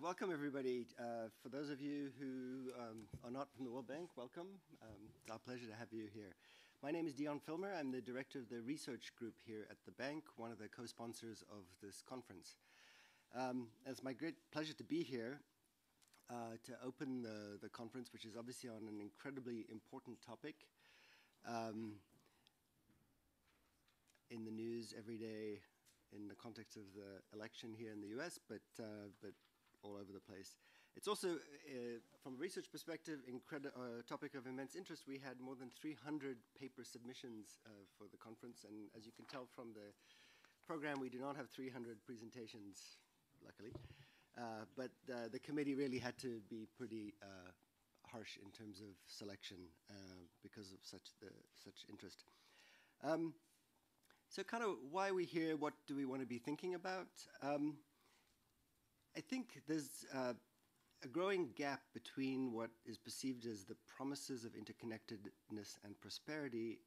Welcome, everybody. For those of you who are not from the World Bank, welcome. It's our pleasure to have you here. My name is Dion Filmer. I'm the director of the research group here at the bank, one of the co-sponsors of this conference. It's my great pleasure to be here to open the conference, which is obviously on an incredibly important topic in the news every day in the context of the election here in the US, but all over the place. It's also, from a research perspective, a topic of immense interest. We had more than 300 paper submissions for the conference, and as you can tell from the program, we do not have 300 presentations, luckily. But the committee really had to be pretty harsh in terms of selection because of such interest. So kind of why are we here? What do we want to be thinking about? I think there's a growing gap between what is perceived as the promises of interconnectedness and prosperity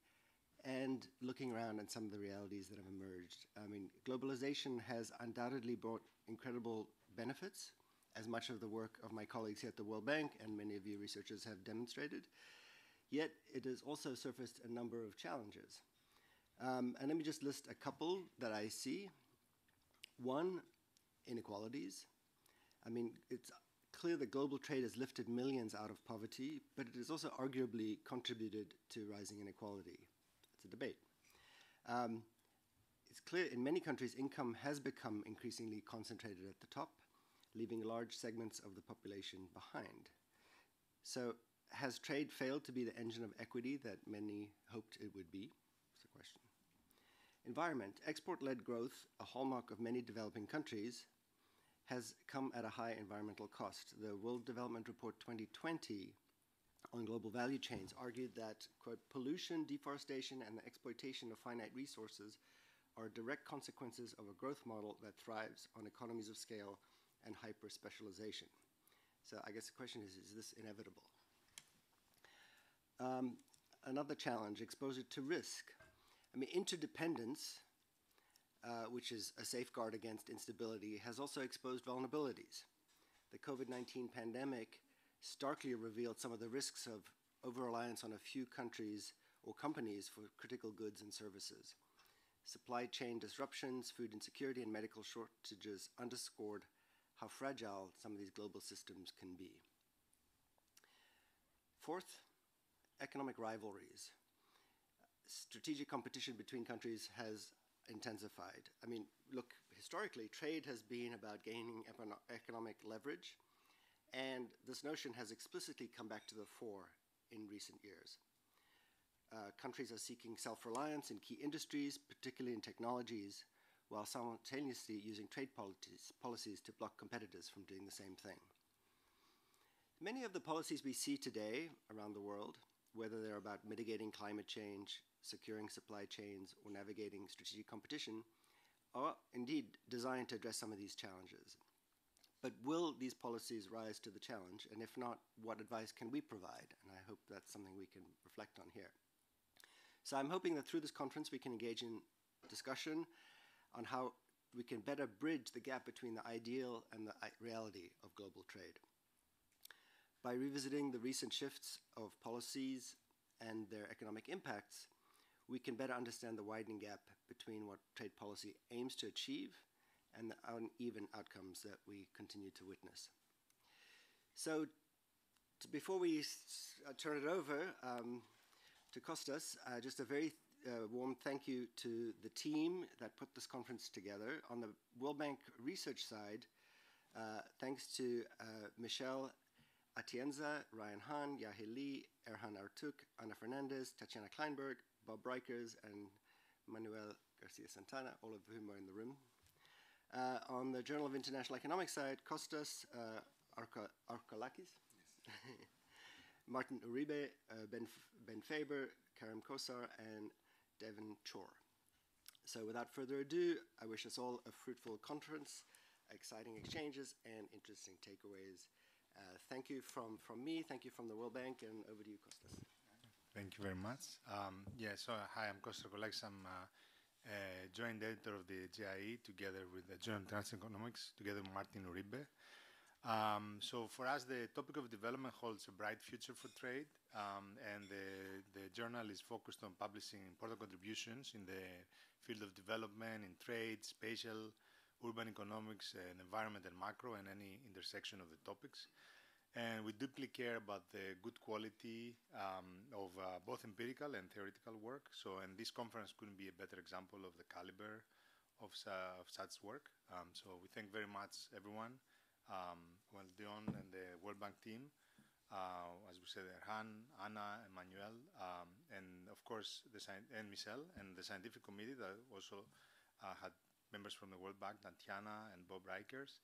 and looking around at some of the realities that have emerged. I mean, globalization has undoubtedly brought incredible benefits, as much of the work of my colleagues here at the World Bank and many of you researchers have demonstrated. Yet it has also surfaced a number of challenges. And let me just list a couple that I see. One, inequalities. I mean, it's clear that global trade has lifted millions out of poverty, but it has also arguably contributed to rising inequality. It's a debate. It's clear in many countries income has become increasingly concentrated at the top, leaving large segments of the population behind. So has trade failed to be the engine of equity that many hoped it would be? That's the question. Environment. Export-led growth, a hallmark of many developing countries, has come at a high environmental cost. The World Development Report 2020 on global value chains argued that, quote, pollution, deforestation, and the exploitation of finite resources are direct consequences of a growth model that thrives on economies of scale and hyper-specialization. So I guess the question is this inevitable? Another challenge, exposure to risk. I mean, interdependence, which is a safeguard against instability, has also exposed vulnerabilities. The COVID-19 pandemic starkly revealed some of the risks of over-reliance on a few countries or companies for critical goods and services. Supply chain disruptions, food insecurity, and medical shortages underscored how fragile some of these global systems can be. Fourth, economic rivalries. Strategic competition between countries has intensified. I mean, look, historically, trade has been about gaining economic leverage, and this notion has explicitly come back to the fore in recent years. Countries are seeking self-reliance in key industries, particularly in technologies, while simultaneously using trade policies to block competitors from doing the same thing. Many of the policies we see today around the world, whether they're about mitigating climate change, securing supply chains, or navigating strategic competition, are indeed designed to address some of these challenges. But will these policies rise to the challenge? And if not, what advice can we provide? And I hope that's something we can reflect on here. So I'm hoping that through this conference we can engage in discussion on how we can better bridge the gap between the ideal and the reality of global trade. By revisiting the recent shifts of policies and their economic impacts, we can better understand the widening gap between what trade policy aims to achieve and the uneven outcomes that we continue to witness. So before we turn it over to Kostas, just a very warm thank you to the team that put this conference together. On the World Bank research side, thanks to Michelle Atienza, Ryan Hahn, Yahe Lee, Erhan Artuk, Ana Fernandez, Tatiana Kleinberg, Bob Breikers, and Emmanuel Garcia Santana, all of whom are in the room. On the Journal of International Economics side, Kostas Arkalakis, yes. Martin Uribe, Ben Faber, Karim Kosar, and Devin Chor. So without further ado, I wish us all a fruitful conference, exciting exchanges, and interesting takeaways. Thank you from me, thank you from the World Bank, and over to you, Kostas. Thank you very much. So hi, I'm Kostas Arkalakis. I'm joint editor of the GIE together with the Journal of International Economics, together with Martin Uribe. So for us, the topic of development holds a bright future for trade, and the journal is focused on publishing important contributions in the field of development, in trade, spatial, urban economics, and environment and macro, and any intersection of the topics. And we deeply care about the good quality of both empirical and theoretical work. So, and this conference couldn't be a better example of the caliber of such work. So we thank very much everyone. Well, Dion and the World Bank team, as we said, Hagen, Anna, Emmanuel, and of course, and Michelle, and the scientific committee that also had members from the World Bank, Tatiana and Bob Rikers,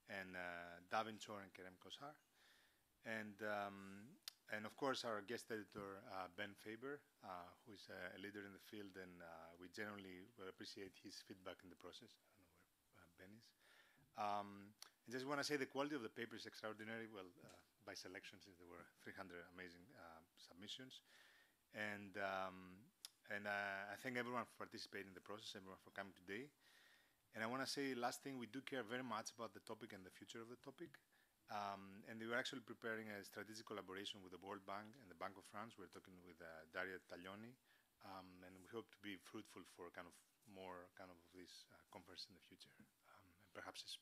and Davin Chor and Kerem Kosar. And of course, our guest editor, Ben Faber, who is a leader in the field, and we generally appreciate his feedback in the process. I don't know where Ben is. I just want to say the quality of the paper is extraordinary, well, by selection, since there were 300 amazing submissions. And I thank everyone for participating in the process, everyone for coming today. And I want to say, last thing, we do care very much about the topic and the future of the topic. And we were actually preparing a strategic collaboration with the World Bank and the Bank of France. We're talking with Daria Taglioni, and we hope to be fruitful for kind of more kind of this conference in the future. Perhaps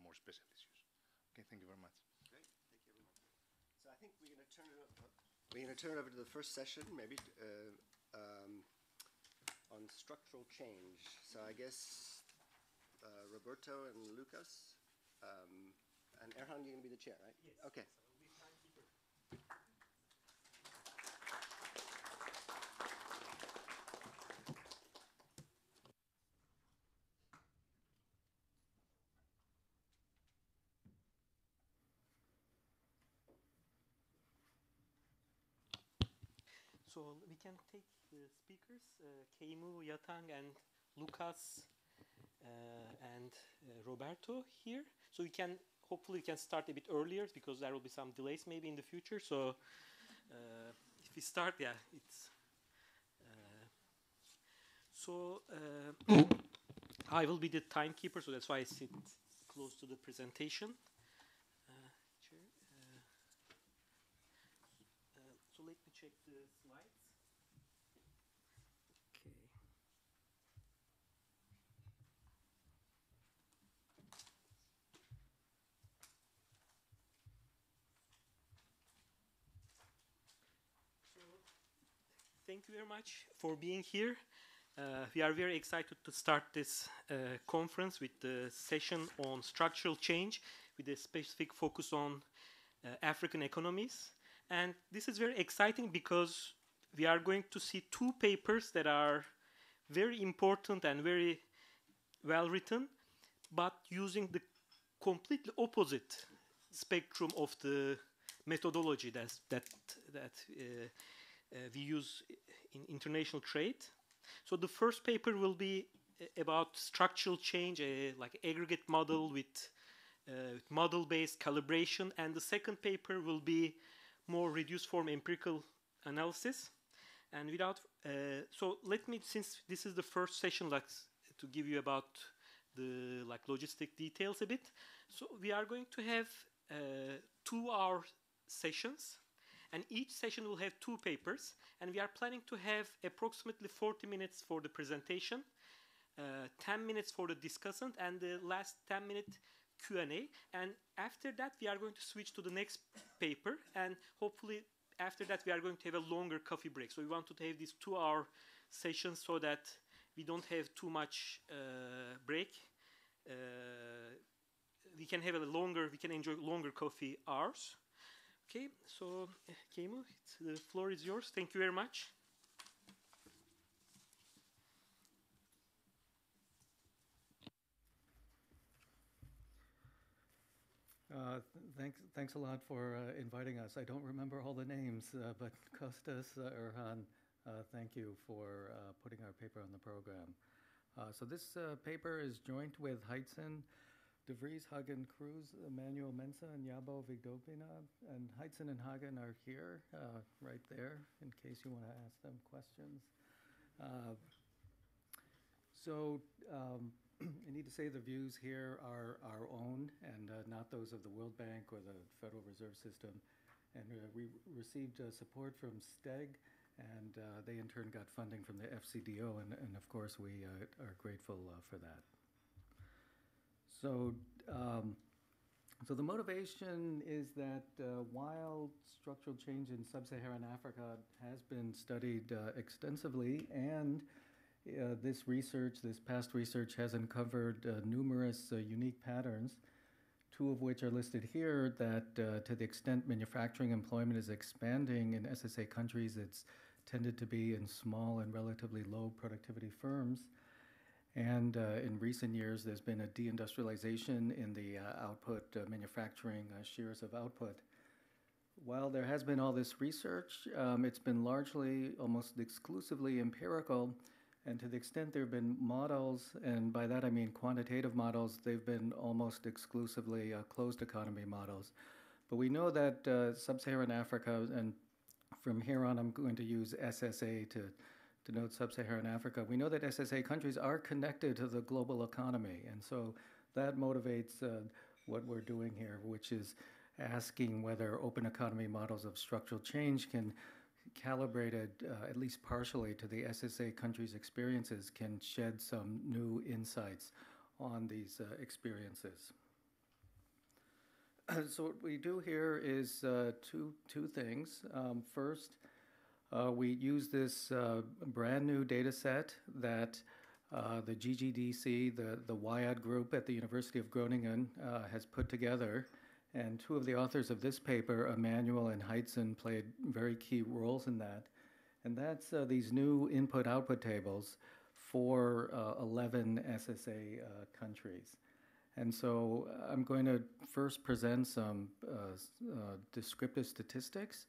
more special issues. Okay, thank you very much. Great, thank you, everyone. So I think we're going to turn it over. We're going to turn it over to the first session, maybe on structural change. So I guess Roberto and Lucas, and Erhan, you're going to be the chair, right? Yes. Okay. So we'll be timekeeper. So we can take the speakers, Kei-Mu, Yatang, and Lucas, and Roberto here. So we can, hopefully we can start a bit earlier because there will be some delays maybe in the future. So if we start, yeah, it's... I will be the timekeeper, so that's why I sit close to the presentation. So let me check the slides. Okay. So, thank you very much for being here. We are very excited to start this conference with the session on structural change with a specific focus on African economies. And this is very exciting because we are going to see two papers that are very important and very well written, but using the completely opposite spectrum of the methodology that we use in international trade. So the first paper will be about structural change, like aggregate model with model-based calibration, and the second paper will be more reduced form empirical analysis. And without, so let me, since this is the first session, like to give you about the logistic details a bit. So we are going to have 2-hour sessions, and each session will have 2 papers, and we are planning to have approximately 40 minutes for the presentation, 10 minutes for the discussant, and the last 10-minute Q&A. And after that, we are going to switch to the next paper, and hopefully after that, we are going to have a longer coffee break. So we want to have these 2-hour sessions so that we don't have too much break. We can have a longer, we can enjoy longer coffee hours. Okay, so Kei-Mu, the floor is yours. Thank you very much. Thanks a lot for inviting us. I don't remember all the names, but Kostas, Erhan, thank you for putting our paper on the program. So this paper is joint with Gaaitzen, Vries, Hagen, Kruse, Emmanuel, Mensah, and Yabo, Vidogbena. And Gaaitzen and Hagen are here, right there, in case you want to ask them questions. I need to say the views here are our own and not not those of the World Bank or the Federal Reserve System. And we received support from STEG, and they in turn got funding from the FCDO, and of course we are grateful for that. So, so the motivation is that while structural change in sub-Saharan Africa has been studied extensively, and this past research has uncovered numerous unique patterns, two of which are listed here, that to the extent manufacturing employment is expanding in SSA countries, it's tended to be in small and relatively low productivity firms. And in recent years, there's been a deindustrialization in the output, manufacturing shares of output. While there has been all this research, it's been largely, almost exclusively empirical. And to the extent there have been models, and by that I mean quantitative models, they've been almost exclusively closed economy models. But we know that sub-Saharan Africa, and from here on I'm going to use SSA to denote sub-Saharan Africa, we know that SSA countries are connected to the global economy. And so that motivates what we're doing here, which is asking whether open economy models of structural change can calibrated, at least partially, to the SSA countries' experiences, can shed some new insights on these experiences. So what we do here is two things. First, we use this brand new data set that the GGDC, the WIAD group at the University of Groningen, has put together. And two of the authors of this paper, Emmanuel and Gaaitzen, played very key roles in that. And that's these new input-output tables for 11 SSA countries. And so I'm going to first present some descriptive statistics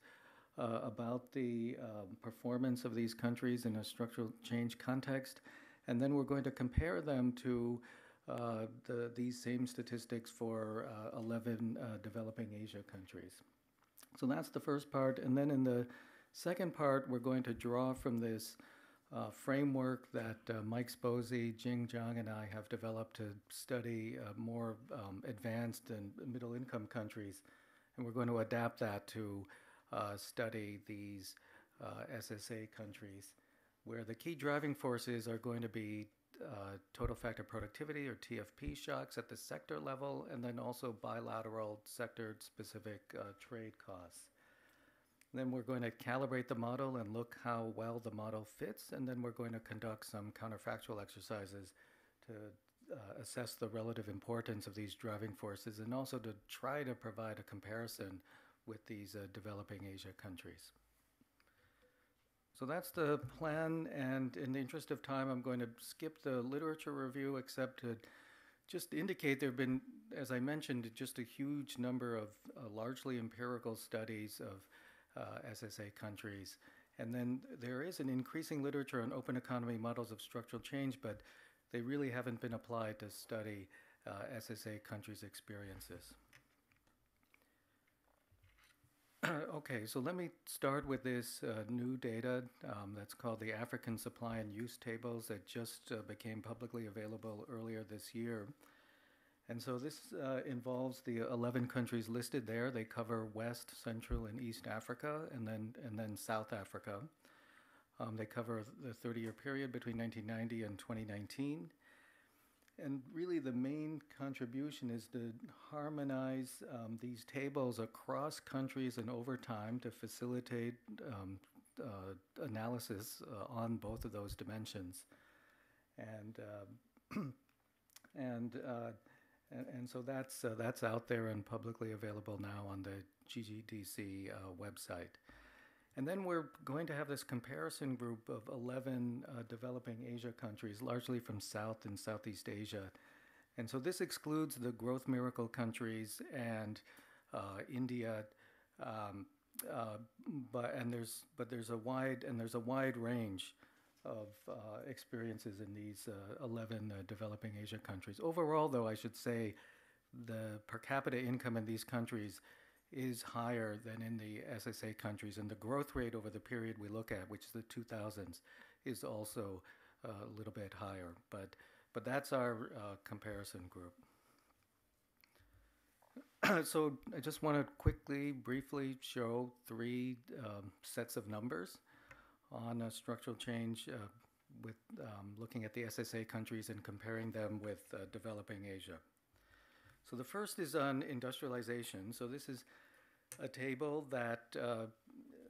about the performance of these countries in a structural change context. And then we're going to compare them to these same statistics for 11 developing Asia countries. So that's the first part. And then in the second part, we're going to draw from this framework that Mike Sposey, Jing Zhang, and I have developed to study more advanced and middle-income countries. And we're going to adapt that to study these SSA countries, where the key driving forces are going to be total factor productivity, or TFP shocks at the sector level, and then also bilateral sector-specific trade costs. Then we're going to calibrate the model and look how well the model fits, and then we're going to conduct some counterfactual exercises to assess the relative importance of these driving forces, and also to try to provide a comparison with these developing Asia countries. So that's the plan, and in the interest of time, I'm going to skip the literature review, except to just indicate there have been, as I mentioned, just a huge number of largely empirical studies of SSA countries. And then there is an increasing literature on open economy models of structural change, but they really haven't been applied to study SSA countries' experiences. Okay, so let me start with this new data that's called the African Supply and Use Tables that just became publicly available earlier this year. And so this involves the 11 countries listed there. They cover West, Central, and East Africa, and then South Africa. They cover the 30-year period between 1990 and 2019. And really the main contribution is to harmonize these tables across countries and over time to facilitate analysis on both of those dimensions. And so that's out there and publicly available now on the GGDC website. And then we're going to have this comparison group of 11 developing Asia countries, largely from South and Southeast Asia. And so this excludes the growth miracle countries and India, but there's a wide range of experiences in these 11 developing Asia countries. Overall, though, I should say the per capita income in these countries is higher than in the SSA countries, and the growth rate over the period we look at, which is the 2000s, is also a little bit higher. But that's our comparison group. So I just want to quickly, briefly show three sets of numbers on structural change with looking at the SSA countries and comparing them with developing Asia. So the first is on industrialization. So this is a table that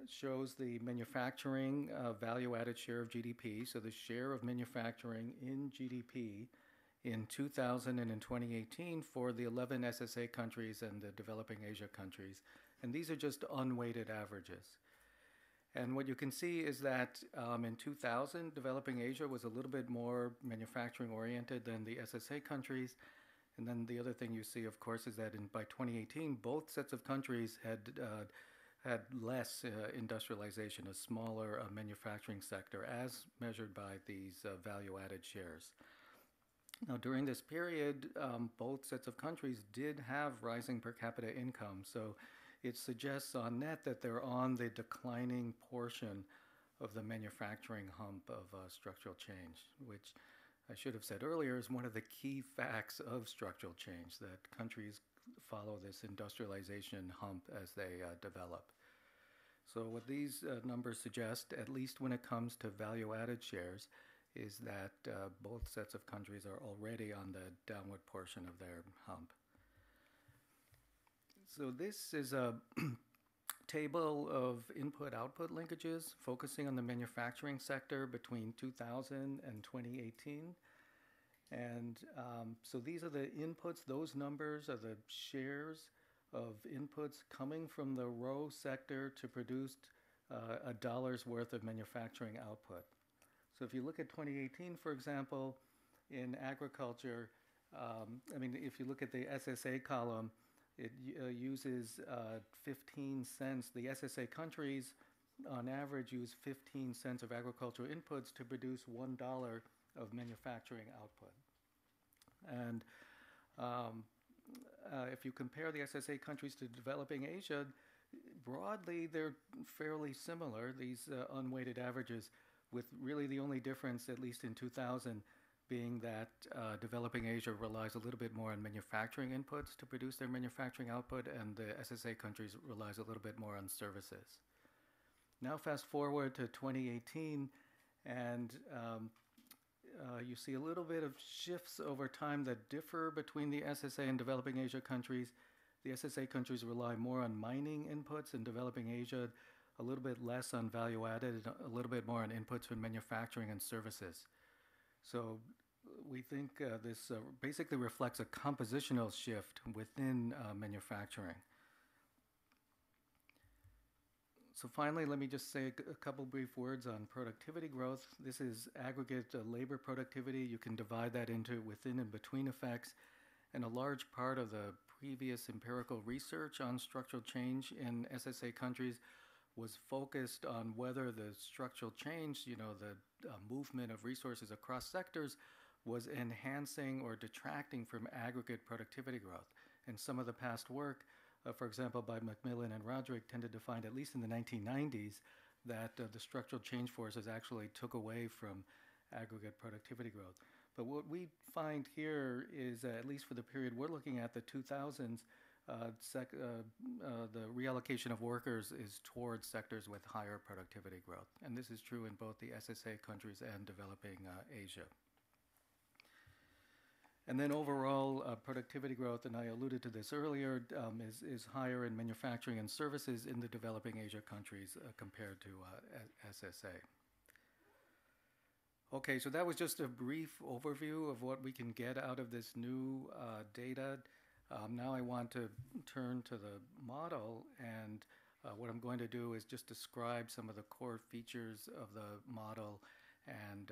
shows the manufacturing value-added share of GDP. So the share of manufacturing in GDP in 2000 and in 2018 for the 11 SSA countries and the developing Asia countries. And these are just unweighted averages. And what you can see is that in 2000, developing Asia was a little bit more manufacturing oriented than the SSA countries. And then the other thing you see, of course, is that by 2018, both sets of countries had less industrialization, a smaller manufacturing sector, as measured by these value-added shares. Now, during this period, both sets of countries did have rising per capita income, so it suggests on net that they're on the declining portion of the manufacturing hump of structural change, which I should have said earlier is one of the key facts of structural change, that countries follow this industrialization hump as they develop. So what these numbers suggest, at least when it comes to value-added shares, is that both sets of countries are already on the downward portion of their hump. So this is a table of input-output linkages focusing on the manufacturing sector between 2000 and 2018. And so these are the inputs. Those numbers are the shares of inputs coming from the row sector to produce a dollar's worth of manufacturing output. So if you look at 2018, for example, in agriculture, if you look at the SSA column, it uses 15 cents. The SSA countries, on average, use 15 cents of agricultural inputs to produce $1 of manufacturing output. And if you compare the SSA countries to developing Asia, broadly, they're fairly similar, these unweighted averages, with really the only difference, at least in 2000, being that developing Asia relies a little bit more on manufacturing inputs to produce their manufacturing output, and the SSA countries relies a little bit more on services. Now fast forward to 2018, and you see a little bit of shifts over time that differ between the SSA and developing Asia countries. The SSA countries rely more on mining inputs, and developing Asia a little bit less on value added, a little bit more on inputs from manufacturing and services. So we think this basically reflects a compositional shift within manufacturing. So finally, let me just say a couple brief words on productivity growth. This is aggregate labor productivity. You can divide that into within and between effects. And a large part of the previous empirical research on structural change in SSA countries was focused on whether the structural change, the movement of resources across sectors, was enhancing or detracting from aggregate productivity growth. And some of the past work, for example, by Macmillan and Roderick, tended to find, at least in the 1990s, that the structural change forces actually took away from aggregate productivity growth. But what we find here is, at least for the period we're looking at, the 2000s, the reallocation of workers is towards sectors with higher productivity growth. And this is true in both the SSA countries and developing Asia. And then overall productivity growth, and I alluded to this earlier, is higher in manufacturing and services in the developing Asia countries compared to SSA. Okay, so that was just a brief overview of what we can get out of this new data. Now I want to turn to the model, and what I'm going to do is just describe some of the core features of the model and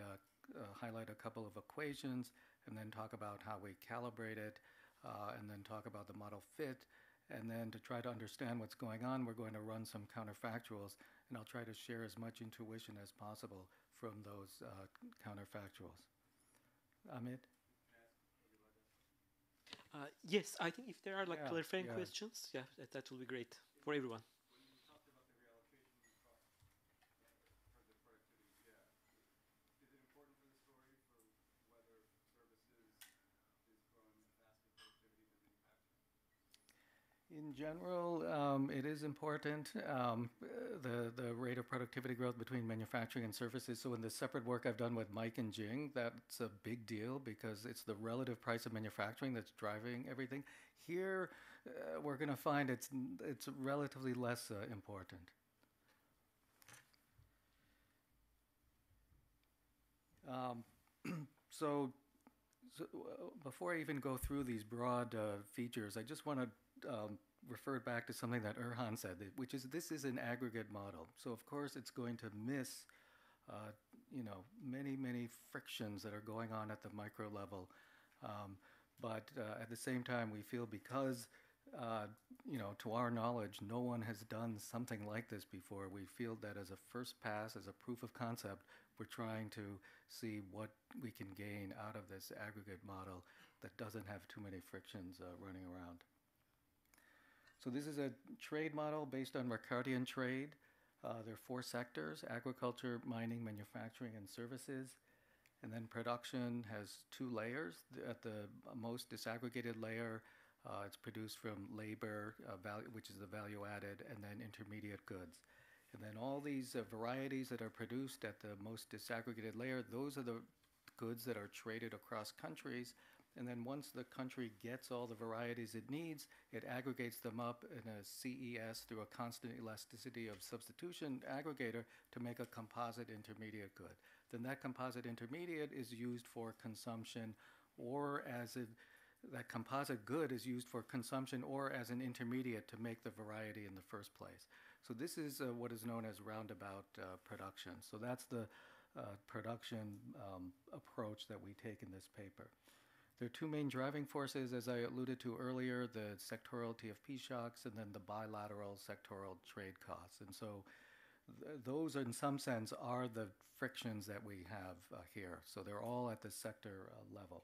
highlight a couple of equations, and then talk about how we calibrate it, and then talk about the model fit. And then to try to understand what's going on, we're going to run some counterfactuals, and I'll try to share as much intuition as possible from those counterfactuals. Amit? Yes, I think if there are clarifying questions, that will be great for everyone. In general, it is important, the rate of productivity growth between manufacturing and services. So in the separate work I've done with Mike and Jing, that's a big deal because it's the relative price of manufacturing that's driving everything. Here, we're going to find it's relatively less important. So before I even go through these broad features, I just want to refer back to something that Erhan said, which is this is an aggregate model. So of course it's going to miss, many frictions that are going on at the micro level. But at the same time, we feel because, to our knowledge, no one has done something like this before. We feel that as a first pass, as a proof of concept, we're trying to see what we can gain out of this aggregate model that doesn't have too many frictions running around. So this is a trade model based on Ricardian trade. There are 4 sectors: agriculture, mining, manufacturing, and services. And then production has 2 layers. At the most disaggregated layer, it's produced from labor, which is the value added, and then intermediate goods. And then all these varieties that are produced at the most disaggregated layer, those are the goods that are traded across countries. And then once the country gets all the varieties it needs, it aggregates them up in a CES through a constant elasticity of substitution aggregator to make a composite intermediate good. Then that composite intermediate is used for consumption, or that composite good is used for consumption or as an intermediate to make the variety in the first place. So this is what is known as roundabout production. So that's the production approach that we take in this paper. There are 2 main driving forces, as I alluded to earlier, the sectoral TFP shocks and then the bilateral sectoral trade costs. And so those, in some sense, are the frictions that we have here. So they're all at the sector level.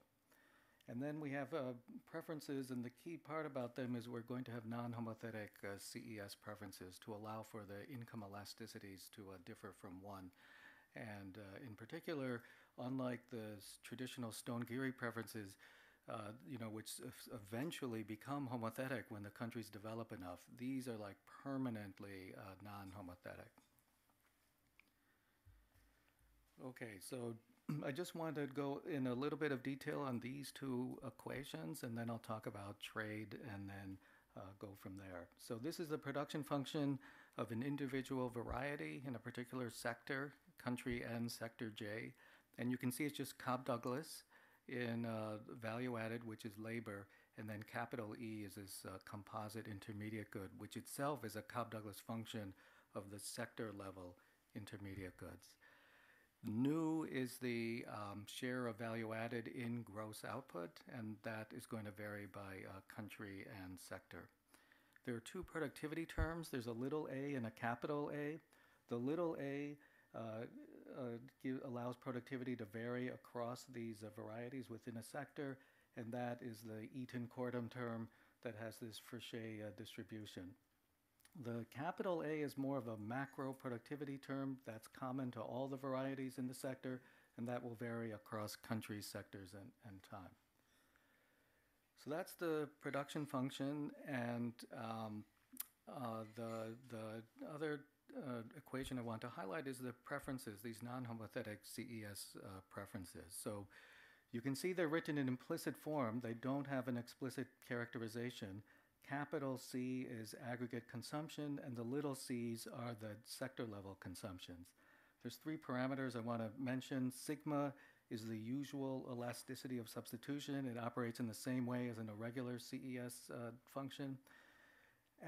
And then we have preferences, and the key part about them is we're going to have non-homothetic CES preferences to allow for the income elasticities to differ from one. And in particular, unlike the traditional Stone-Geary preferences, which eventually become homothetic when the countries develop enough, these are like permanently non-homothetic. Okay, so I just wanted to go in a little bit of detail on these 2 equations, and then I'll talk about trade and then go from there. So this is the production function of an individual variety in a particular sector, country N, sector J. And you can see it's just Cobb-Douglas in value added, which is labor, and then capital E is this composite intermediate good, which itself is a Cobb-Douglas function of the sector level intermediate goods. Nu is the share of value added in gross output, and that is going to vary by country and sector. There are 2 productivity terms. There's a little a and a capital A. The little a allows productivity to vary across these varieties within a sector, and that is the Eaton-Cordham term that has this Frechet distribution. The capital A is more of a macro productivity term that's common to all the varieties in the sector, and that will vary across countries, sectors, and time. So that's the production function, and the other equation I want to highlight is the preferences, these non-homothetic CES preferences. So you can see they're written in implicit form. They don't have an explicit characterization. Capital C is aggregate consumption, and the little c's are the sector level consumptions. There's 3 parameters I want to mention. Sigma is the usual elasticity of substitution. It operates in the same way as an irregular CES function.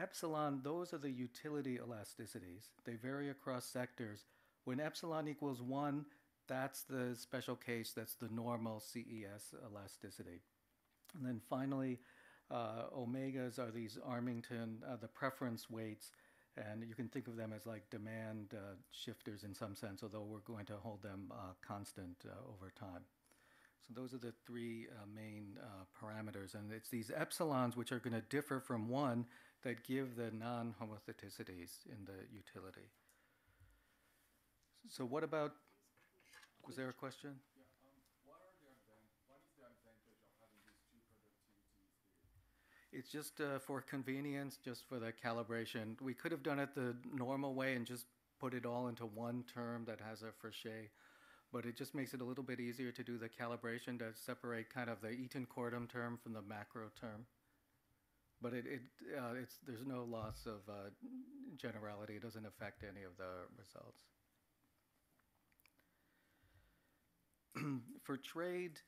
Epsilon, those are the utility elasticities. They vary across sectors. When epsilon equals 1, that's the special case, that's the normal CES elasticity. And then finally, omegas are these Armington, the preference weights, and you can think of them as like demand shifters in some sense, although we're going to hold them constant over time. So those are the 3 main parameters, and it's these epsilons which are going to differ from 1 that give the non-homotheticity in the utility. So what about, was there a question? It's just for convenience, just for the calibration. We could have done it the normal way and just put it all into one term that has a Frichet, but it just makes it a little bit easier to do the calibration to separate kind of the Eaton-Cordum term from the macro term. But there's no loss of generality. It doesn't affect any of the results. For trade,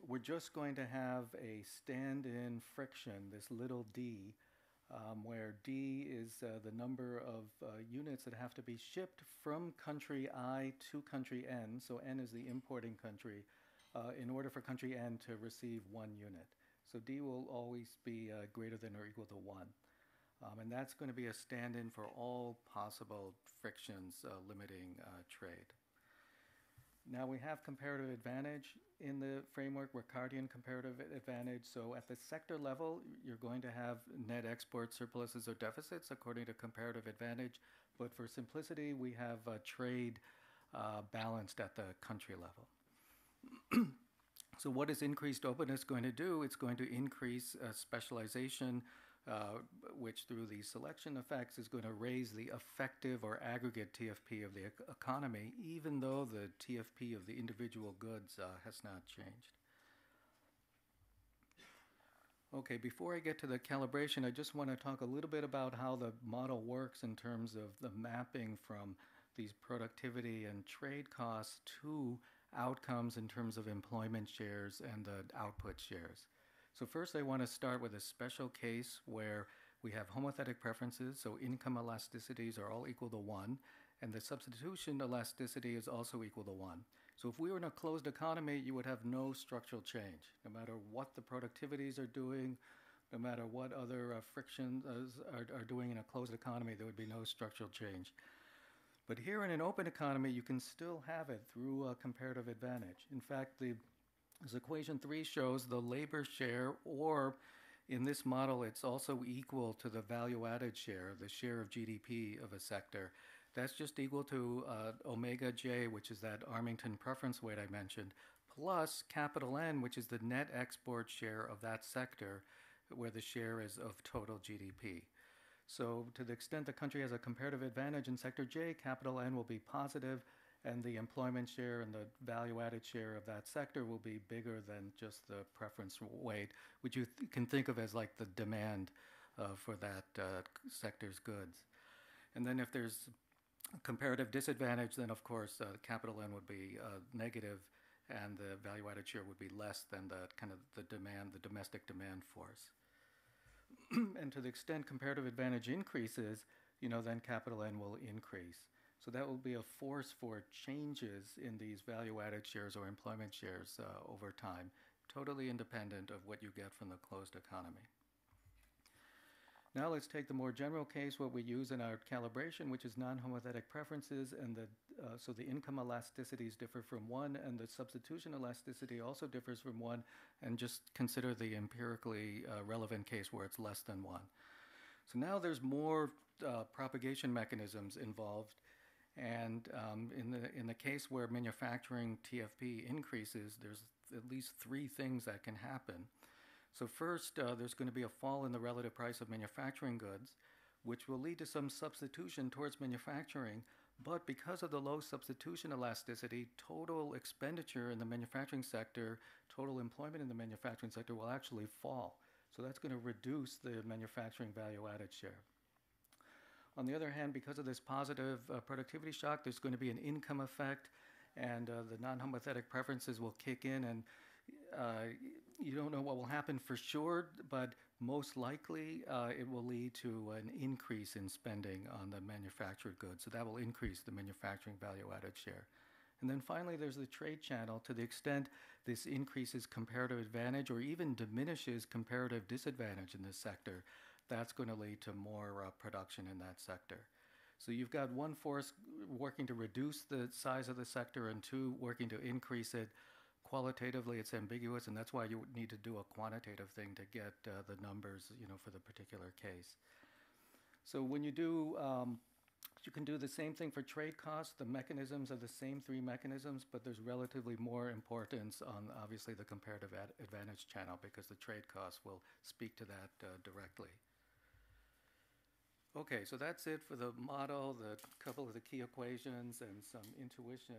we're just going to have a stand-in friction, this little d, where d is the number of units that have to be shipped from country I to country N, so N is the importing country, in order for country N to receive 1 unit. So d will always be greater than or equal to 1. And that's going to be a stand-in for all possible frictions limiting trade. Now we have comparative advantage in the framework, Ricardian comparative advantage. So at the sector level, you're going to have net export surpluses or deficits according to comparative advantage. But for simplicity, we have trade balanced at the country level. So what is increased openness going to do? It's going to increase specialization, which through the selection effects is going to raise the effective or aggregate TFP of the economy, even though the TFP of the individual goods has not changed. Okay, before I get to the calibration, I just want to talk a little bit about how the model works in terms of the mapping from these productivity and trade costs to outcomes in terms of employment shares and the output shares. So first I want to start with a special case where we have homothetic preferences, so income elasticities are all equal to 1, and the substitution elasticity is also equal to 1. So if we were in a closed economy, you would have no structural change. No matter what the productivities are doing, no matter what other frictions are doing in a closed economy, there would be no structural change. But here in an open economy, you can still have it through a comparative advantage. In fact, as equation 3 shows, the labor share, or in this model, it's also equal to the value-added share, the share of GDP of a sector. That's just equal to omega j, which is that Armington preference weight I mentioned, plus capital N, which is the net export share of that sector, where the share is of total GDP. So to the extent the country has a comparative advantage in sector J, capital N will be positive, and the employment share and the value-added share of that sector will be bigger than just the preference weight, which you can think of as like the demand for that sector's goods. And then if there's comparative disadvantage, then of course capital N would be negative, and the value-added share would be less than the kind of the demand, the domestic demand force. And to the extent comparative advantage increases, then capital N will increase. So that will be a force for changes in these value-added shares or employment shares over time, totally independent of what you get from the closed economy. Now let's take the more general case, what we use in our calibration, which is non-homothetic preferences, and so the income elasticities differ from 1, and the substitution elasticity also differs from 1, and just consider the empirically relevant case where it's less than 1. So now there's more propagation mechanisms involved, and in the case where manufacturing TFP increases, there's at least 3 things that can happen. So first, there's going to be a fall in the relative price of manufacturing goods, which will lead to some substitution towards manufacturing, but because of the low substitution elasticity, total expenditure in the manufacturing sector, total employment in the manufacturing sector will actually fall. So that's going to reduce the manufacturing value-added share. On the other hand, because of this positive productivity shock, there's going to be an income effect, and the non-homothetic preferences will kick in, and you don't know what will happen for sure, but most likely it will lead to an increase in spending on the manufactured goods. So that will increase the manufacturing value-added share. And then finally, there's the trade channel. To the extent this increases comparative advantage or even diminishes comparative disadvantage in this sector, that's going to lead to more production in that sector. So you've got one force working to reduce the size of the sector and 2 working to increase it. Qualitatively, it's ambiguous, and that's why you need to do a quantitative thing to get the numbers, for the particular case. So when you do You can do the same thing for trade costs. The mechanisms are the same three mechanisms, but there's relatively more importance on, obviously, the comparative advantage channel because the trade costs will speak to that directly. Okay, so that's it for the model, the couple of the key equations, and some intuition.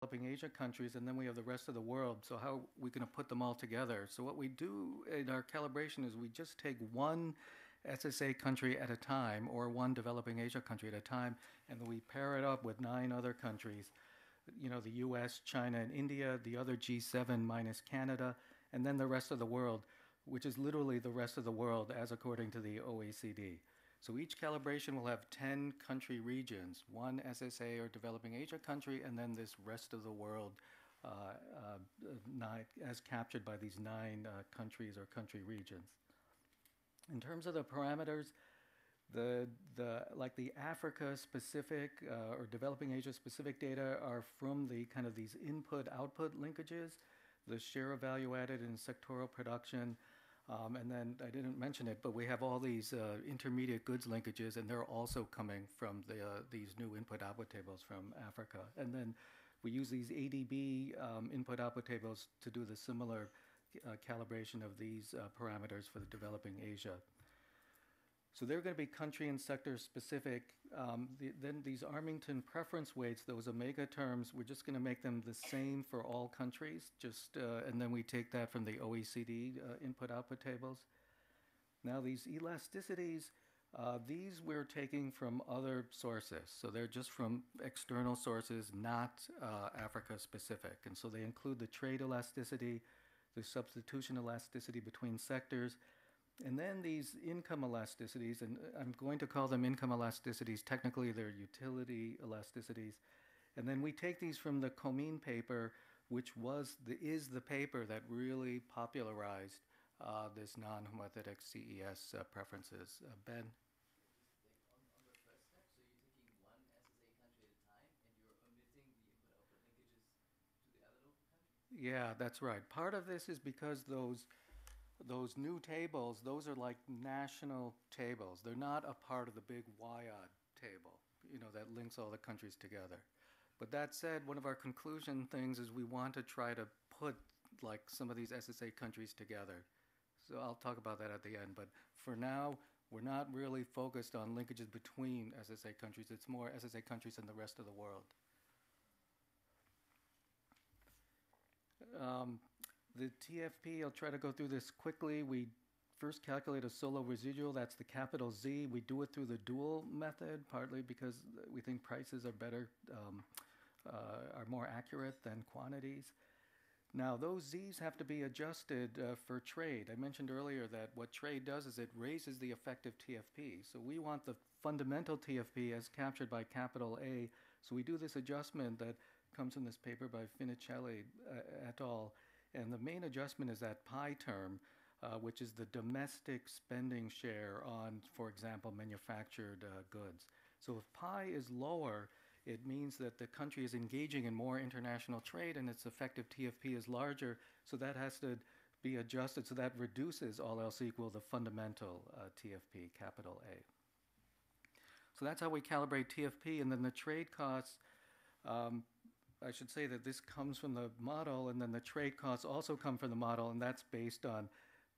Developing Asia countries, and then we have the rest of the world. So how are we going to put them all together? So what we do in our calibration is we just take one SSA country at a time, or one developing Asia country at a time, and then we pair it up with 9 other countries. You know, the US, China, and India, the other G7 minus Canada, and then the rest of the world, which is literally the rest of the world as according to the OECD. So each calibration will have 10 country regions, one SSA or developing Asia country, and then this rest of the world as captured by these 9 countries or country regions. In terms of the parameters, the Africa specific or developing Asia specific data are from the kind of these input-output linkages, the share of value added in sectoral production, and then I didn't mention it, but we have all these intermediate goods linkages, and they're also coming from these new input-output tables from Africa. And then we use these ADB input-output tables to do the similar calibration of these parameters for the developing Asia. So they're going to be country and sector specific. Then these Armington preference weights, those omega terms, we're just going to make them the same for all countries, and then we take that from the OECD input-output tables. Now these elasticities, these we're taking from other sources. So they're just from external sources, not Africa specific. And so they include the trade elasticity, the substitution elasticity between sectors, and then these income elasticities, and I'm going to call them income elasticities. Technically, they're utility elasticities. And then we take these from the Comines paper, which is the paper that really popularized this non-homothetic CES preferences. Ben? On the first step, so you're taking one SSA country at a time, and you're omitting the input-output linkages to the other local countries? Yeah, that's right. Part of this is because those new tables, those are like national tables. They're not a part of the big WIOD table, that links all the countries together. But that said, one of our conclusion things is we want to try to put like some of these SSA countries together. So I'll talk about that at the end. But for now, we're not really focused on linkages between SSA countries. It's more SSA countries and the rest of the world. The TFP, I'll try to go through this quickly. We first calculate a solo residual, that's the capital Z. We do it through the dual method, partly because we think prices are better, are more accurate than quantities. Now, those Z's have to be adjusted for trade. I mentioned earlier that what trade does is it raises the effective TFP. So we want the fundamental TFP as captured by capital A. So we do this adjustment that comes in this paper by Finicelli et al. And the main adjustment is that pi term, which is the domestic spending share on, for example, manufactured goods. So if pi is lower, it means that the country is engaging in more international trade and its effective TFP is larger, so that has to be adjusted. So that reduces, all else equal, the fundamental TFP, capital A. So that's how we calibrate TFP, and then the trade costs, I should say that this comes from the model, and then the trade costs also come from the model, and that's based on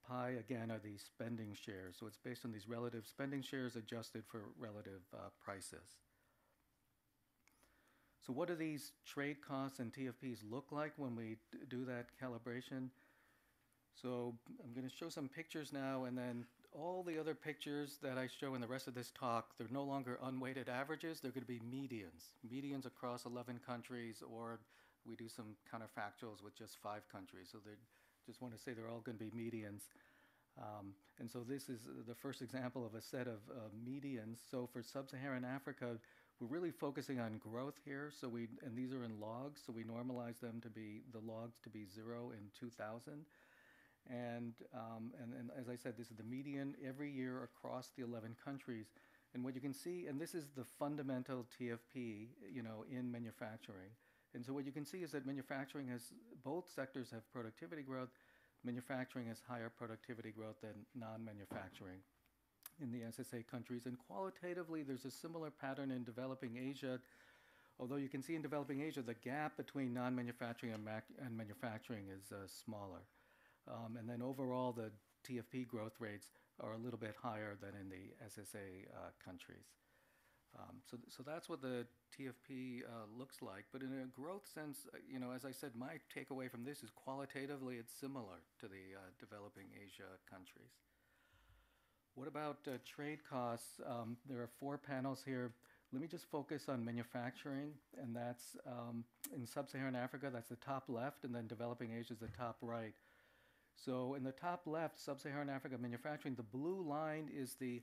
pi, again, are these spending shares. So it's based on these relative spending shares adjusted for relative prices. So what do these trade costs and TFPs look like when we do that calibration? So I'm going to show some pictures now, and then all the other pictures that I show in the rest of this talk, they're no longer unweighted averages, they're going to be medians across 11 countries, or we do some counterfactuals with just 5 countries. So they just want to say they're all going to be medians. And so this is the first example of a set of medians. So for Sub-Saharan Africa, we're really focusing on growth here. So and these are in logs, so we normalize them to be, the logs to be 0 in 2000. And as I said, this is the median every year across the 11 countries. And what you can see, and this is the fundamental TFP, in manufacturing. And so what you can see is that manufacturing both sectors have productivity growth. manufacturing has higher productivity growth than non-manufacturing in the SSA countries. And qualitatively, there's a similar pattern in developing Asia, although you can see in developing Asia the gap between non-manufacturing and manufacturing is smaller. And then overall, the TFP growth rates are a little bit higher than in the SSA countries. So that's what the TFP looks like. But in a growth sense, as I said, my takeaway from this is qualitatively it's similar to the developing Asia countries. What about trade costs? There are 4 panels here. Let me just focus on manufacturing, and that's in Sub-Saharan Africa, that's the top left, and then developing Asia is the top right. So in the top left, Sub-Saharan Africa manufacturing, the blue line is the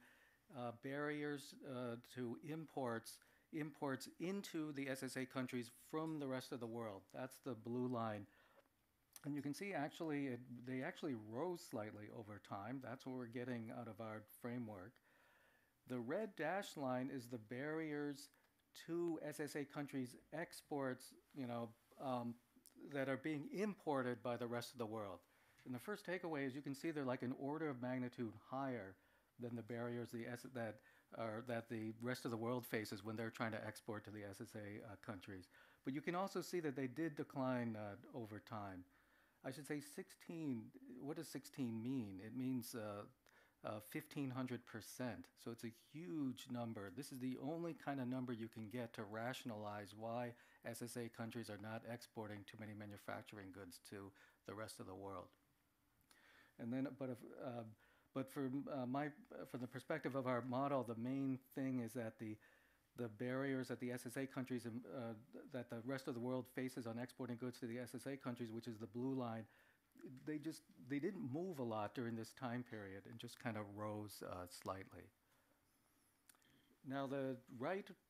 barriers to imports into the SSA countries from the rest of the world. That's the blue line. And you can see actually they actually rose slightly over time. That's what we're getting out of our framework. The red dashed line is the barriers to SSA countries' exports, that are being imported by the rest of the world. And the first takeaway is you can see they're like an order of magnitude higher than the barriers that the rest of the world faces when they're trying to export to the SSA countries. But you can also see that they did decline over time. I should say 16, what does 16 mean? It means 1,500%. So it's a huge number. This is the only kind of number you can get to rationalize why SSA countries are not exporting too many manufacturing goods to the rest of the world. And then, but from the perspective of our model, the main thing is that the barriers that the SSA countries, that the rest of the world faces on exporting goods to the SSA countries, which is the blue line, they didn't move a lot during this time period and just kind of rose slightly. Now the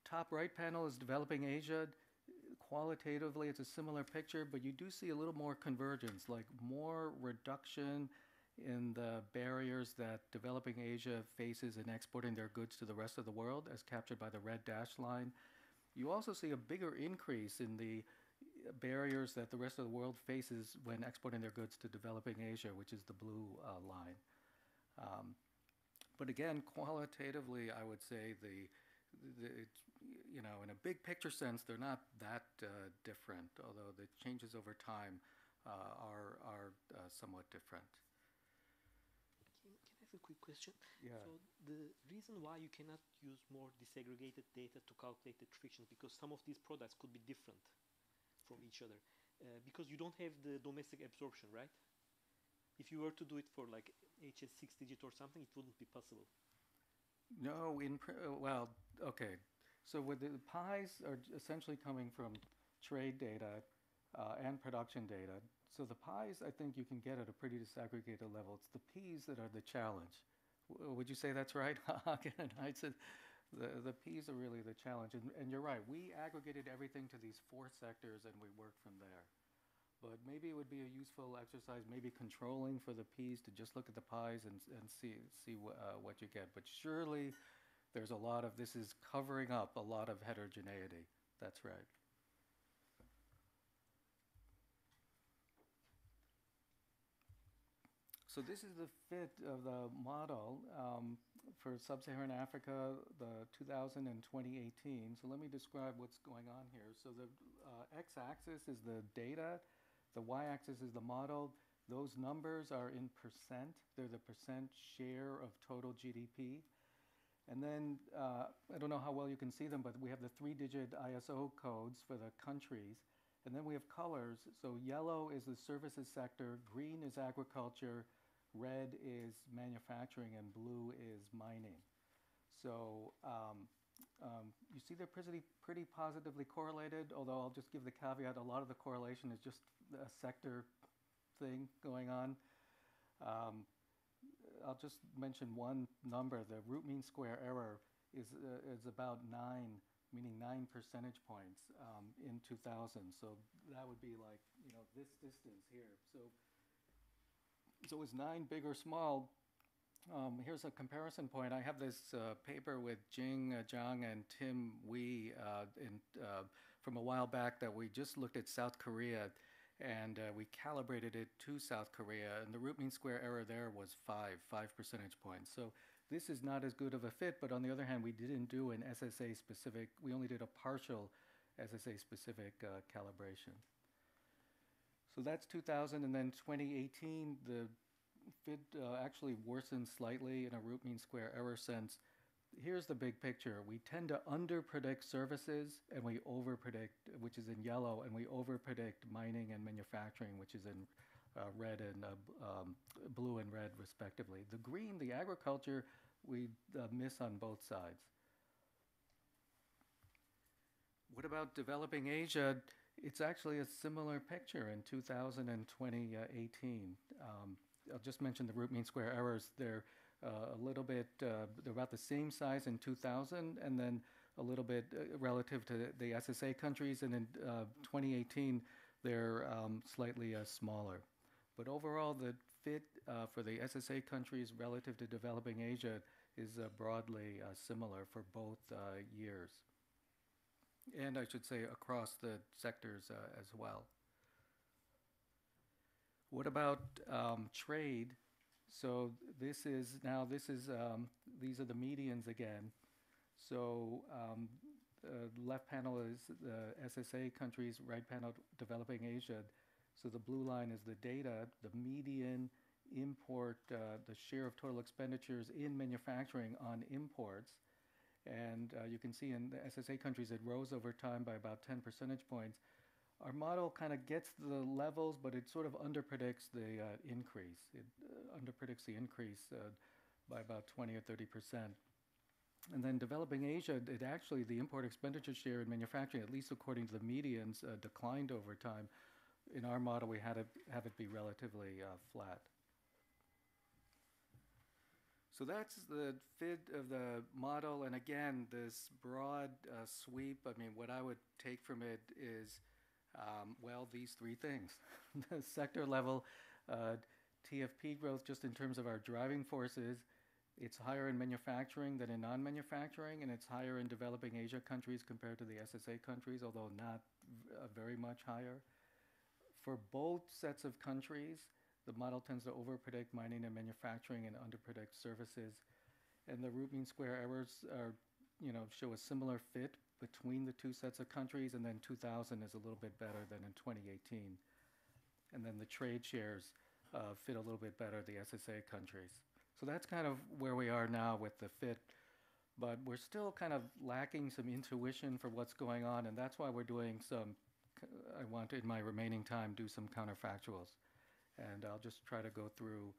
top right panel is developing Asia. Qualitatively, it's a similar picture, but you do see a little more convergence, like more reduction in the barriers that developing Asia faces in exporting their goods to the rest of the world, as captured by the red dashed line. You also see a bigger increase in the barriers that the rest of the world faces when exporting their goods to developing Asia, which is the blue line. But again, qualitatively, I would say in a big picture sense, they're not that different, although the changes over time are somewhat different. Can I ask a quick question? Yeah. So the reason why you cannot use more disaggregated data to calculate the frictions, because some of these products could be different from each other, because you don't have the domestic absorption, right? If you were to do it for like HS 6 digit or something, it wouldn't be possible. No, well, okay. So with the pies are essentially coming from trade data and production data. So the pies, I think you can get at a pretty disaggregated level. It's the P's that are the challenge. Would you say that's right, Hagen and Gaaitzen? The P's are really the challenge. And you're right, we aggregated everything to these 4 sectors and we worked from there. But maybe it would be a useful exercise, maybe controlling for the P's to just look at the pies and see what you get. But surely there's a lot of, this is covering up a lot of heterogeneity. That's right. So this is the fit of the model for Sub-Saharan Africa, the 2000 and 2018. So let me describe what's going on here. So the x-axis is the data. The y-axis is the model. Those numbers are in percent. They're the percent share of total GDP. And then, I don't know how well you can see them, but we have the 3-digit ISO codes for the countries. And then we have colors. So yellow is the services sector, green is agriculture, red is manufacturing, and blue is mining. So you see they're pretty positively correlated, although I'll just give the caveat, a lot of the correlation is just a sector thing going on. I'll just mention one number. The root mean square error is about 9, meaning 9 percentage points in 2000. So that would be like, this distance here. So is 9 big or small? Here's a comparison point. I have this paper with Jing Zhang and Tim Wee from a while back that we just looked at South Korea. and we calibrated it to South Korea, and the root mean square error there was 5 percentage points. So this is not as good of a fit, but on the other hand, we didn't do an SSA specific, we only did a partial SSA specific calibration. So that's 2000, and then 2018, the fit actually worsened slightly in a root mean square error sense. Here's the big picture. We tend to underpredict services, and we overpredict, which is in yellow, and we overpredict mining and manufacturing, which is in red and blue and red, respectively. The green, the agriculture, we miss on both sides. What about developing Asia? It's actually a similar picture in 2000 and 2018. I'll just mention the root mean square errors. They're a little bit, they're about the same size in 2000, and then a little bit relative to the SSA countries, and in 2018, they're slightly smaller. But overall, the fit for the SSA countries relative to developing Asia is broadly similar for both years. And I should say across the sectors as well. What about trade? So these are the medians again. So left panel is the SSA countries, right panel developing Asia. So the blue line is the data, the median import, the share of total expenditures in manufacturing on imports. And you can see in the SSA countries it rose over time by about 10 percentage points. Our model kind of gets the levels, but it sort of underpredicts the increase. It underpredicts the increase by about 20 or 30%. And then developing Asia, it actually, the import expenditure share in manufacturing, at least according to the medians, declined over time. In our model, we had to have it be relatively flat. So that's the fit of the model. And again, this broad sweep, I mean, what I would take from it is, well, these three things. The sector level TFP growth, just in terms of our driving forces, it's higher in manufacturing than in non-manufacturing, and it's higher in developing Asia countries compared to the SSA countries, although not very much higher. For both sets of countries, the model tends to overpredict mining and manufacturing and underpredict services. And the root mean square errors are, show a similar fit between the two sets of countries, and then 2000 is a little bit better than in 2018. And then the trade shares fit a little bit better the SSA countries. So that's kind of where we are now with the fit, but we're still kind of lacking some intuition for what's going on, and that's why we're doing I want to, in my remaining time, do some counterfactuals. And I'll just try to go through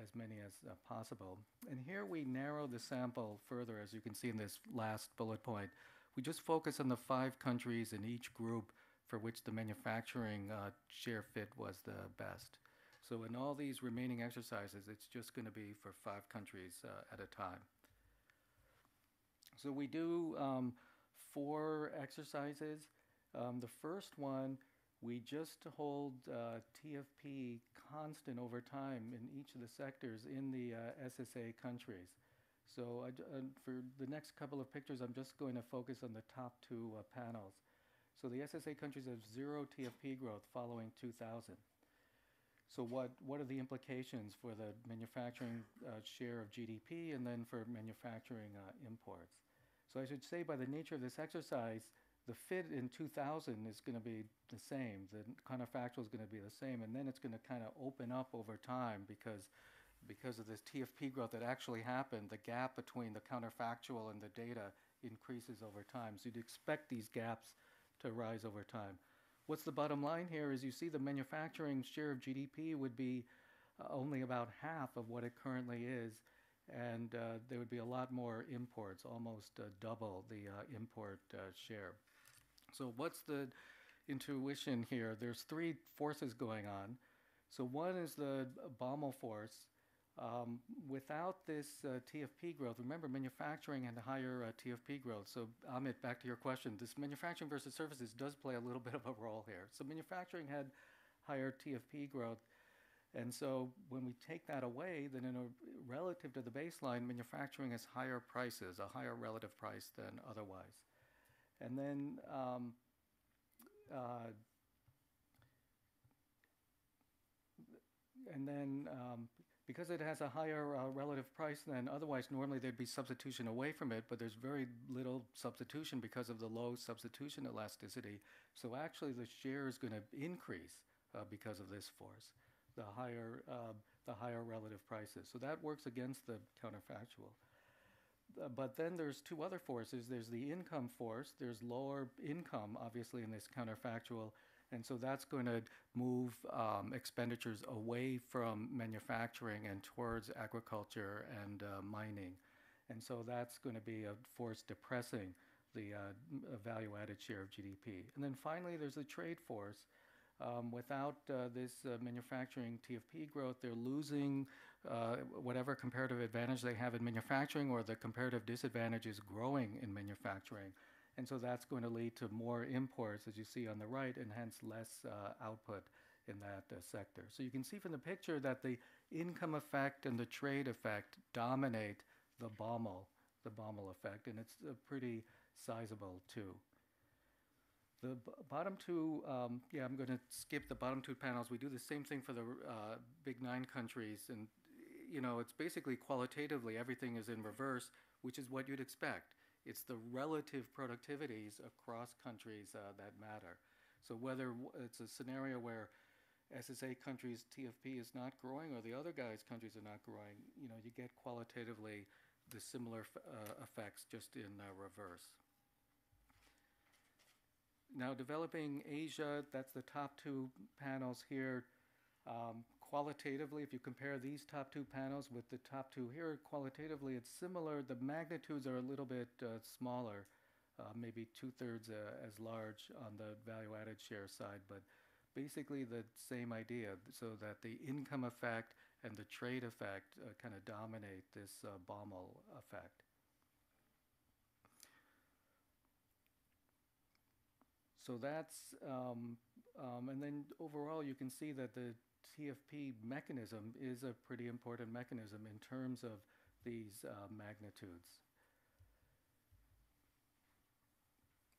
as many as possible. And here we narrow the sample further, as you can see in this last bullet point. We just focus on the 5 countries in each group for which the manufacturing share fit was the best. So in all these remaining exercises, it's just going to be for 5 countries at a time. So we do 4 exercises. The first one, we just hold TFP constant over time in each of the sectors in the SSA countries. So for the next couple of pictures, I'm just going to focus on the top 2 panels. So the SSA countries have 0 TFP growth following 2000. So what are the implications for the manufacturing share of GDP and then for manufacturing imports? So I should say, by the nature of this exercise, the fit in 2000 is going to be the same. The counterfactual is going to be the same, and then it's going to kind of open up over time because of this TFP growth that actually happened. The gap between the counterfactual and the data increases over time. So you'd expect these gaps to rise over time. What's the bottom line here is you see the manufacturing share of GDP would be only about half of what it currently is, and there would be a lot more imports, almost double the import share. So what's the intuition here? There's 3 forces going on. So one is the Baumol force. Without this TFP growth, remember manufacturing had higher TFP growth. So Amit, back to your question, this manufacturing versus services does play a little bit of a role here. So manufacturing had higher TFP growth. And so when we take that away, then relative to the baseline, manufacturing has higher prices, a higher relative price than otherwise. And then and then because it has a higher relative price than otherwise, normally there'd be substitution away from it, but there's very little substitution because of the low substitution elasticity. So actually the share is going to increase because of this force, the higher relative prices. So that works against the counterfactual. But then there's two other forces. There's the income force. There's lower income, obviously, in this counterfactual. And so that's going to move expenditures away from manufacturing and towards agriculture and mining. And so that's going to be a force depressing the value-added share of GDP. And then finally, there's the trade force. Without this manufacturing TFP growth, they're losing whatever comparative advantage they have in manufacturing, or the comparative disadvantage is growing in manufacturing. And so that's going to lead to more imports, as you see on the right, and hence less output in that sector. So you can see from the picture that the income effect and the trade effect dominate the Baumol effect, and it's pretty sizable too. The bottom two, I'm going to skip the bottom two panels. We do the same thing for the big 9 countries, and it's basically qualitatively everything is in reverse, which is what you'd expect. It's the relative productivities across countries that matter. So whether it's a scenario where SSA countries' TFP is not growing or the other guys' countries are not growing, you get qualitatively the similar effects just in reverse. Now, developing Asia, that's the top two panels here. Qualitatively, if you compare these top two panels with the top two here, qualitatively it's similar. The magnitudes are a little bit smaller, maybe 2/3 as large on the value-added share side, but basically the same idea, so that the income effect and the trade effect kind of dominate this Baumol effect. So that's, and then overall you can see that the TFP mechanism is a pretty important mechanism in terms of these magnitudes.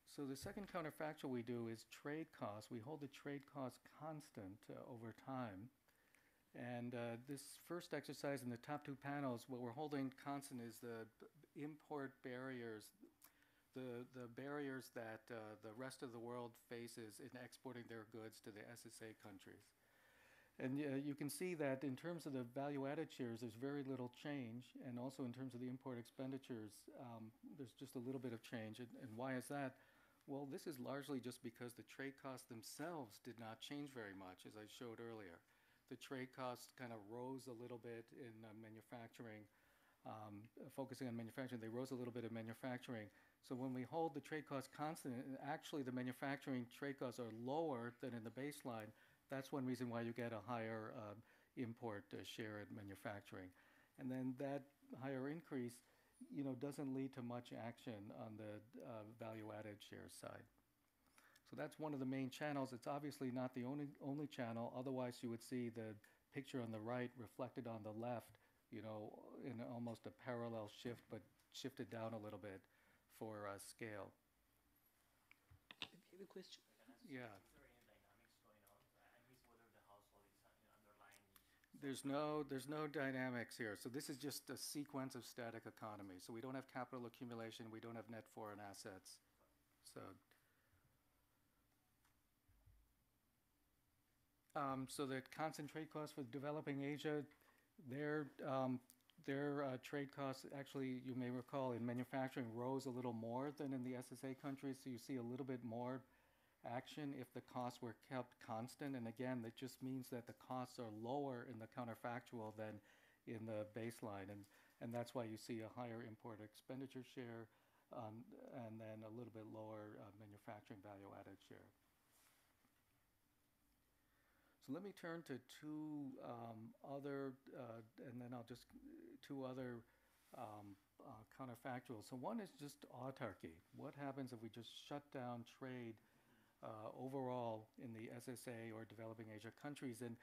So the second counterfactual we do is trade costs. We hold the trade cost constant over time. And this first exercise in the top two panels, what we're holding constant is the import barriers, the barriers that the rest of the world faces in exporting their goods to the SSA countries. And you can see that in terms of the value-added shares, there's very little change, and also in terms of the import expenditures, there's just a little bit of change. And why is that? Well, this is largely just because the trade costs themselves did not change very much, as I showed earlier. The trade costs kind of rose a little bit in manufacturing, focusing on manufacturing. They rose a little bit in manufacturing. So when we hold the trade costs constant, actually the manufacturing trade costs are lower than in the baseline. That's one reason why you get a higher import share in manufacturing. And then that higher increase, doesn't lead to much action on the value-added share side. So that's one of the main channels. It's obviously not the only channel. Otherwise, you would see the picture on the right reflected on the left, in almost a parallel shift, but shifted down a little bit for scale. Have you have a question? Yeah. Is there any dynamics going on? There's no dynamics here. So this is just a sequence of static economy. So we don't have capital accumulation. We don't have net foreign assets. So the constant trade costs for developing Asia, their trade costs, actually, you may recall, in manufacturing rose a little more than in the SSA countries. So you see a little bit more action if the costs were kept constant. And again, that just means that the costs are lower in the counterfactual than in the baseline. And that's why you see a higher import expenditure share and then a little bit lower manufacturing value-added share. So let me turn to two other counterfactuals. So one is just autarky. What happens if we just shut down trade overall in the SSA or developing Asia countries? And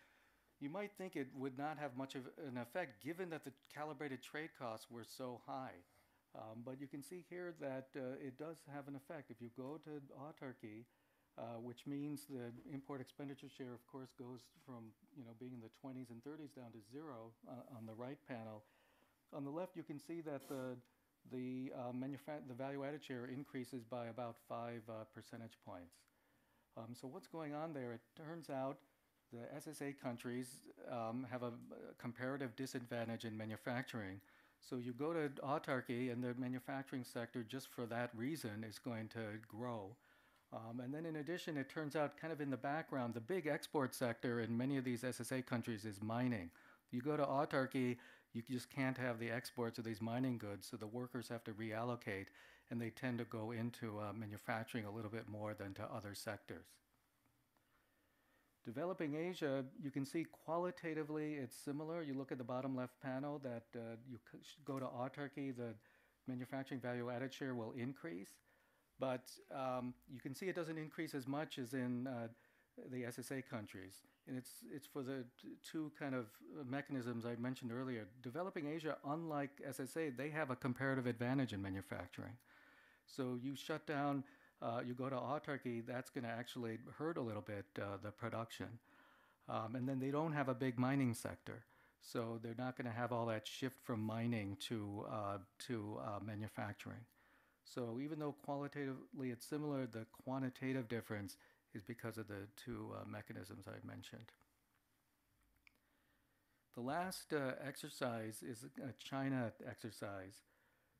you might think it would not have much of an effect given that the calibrated trade costs were so high. But you can see here that it does have an effect. If you go to autarky, which means the import expenditure share, of course, goes from being in the 20s and 30s down to zero on the right panel. On the left, you can see that the value-added share increases by about 5 percentage points. So what's going on there? It turns out the SSA countries have a comparative disadvantage in manufacturing. So you go to autarky, and the manufacturing sector, just for that reason, is going to grow. And then in addition, it turns out kind of in the background, the big export sector in many of these SSA countries is mining. You go to autarky, you just can't have the exports of these mining goods, so the workers have to reallocate, and they tend to go into manufacturing a little bit more than to other sectors. Developing Asia, you can see qualitatively it's similar. You look at the bottom left panel that you go to autarky, the manufacturing value-added share will increase. But you can see it doesn't increase as much as in the SSA countries. And it's for the two kind of mechanisms I mentioned earlier. Developing Asia, unlike SSA, they have a comparative advantage in manufacturing. So you shut down, you go to autarky, that's going to actually hurt a little bit the production. And then they don't have a big mining sector. So they're not going to have all that shift from mining to manufacturing. So even though qualitatively it's similar, the quantitative difference is because of the two mechanisms I mentioned. The last exercise is a China exercise.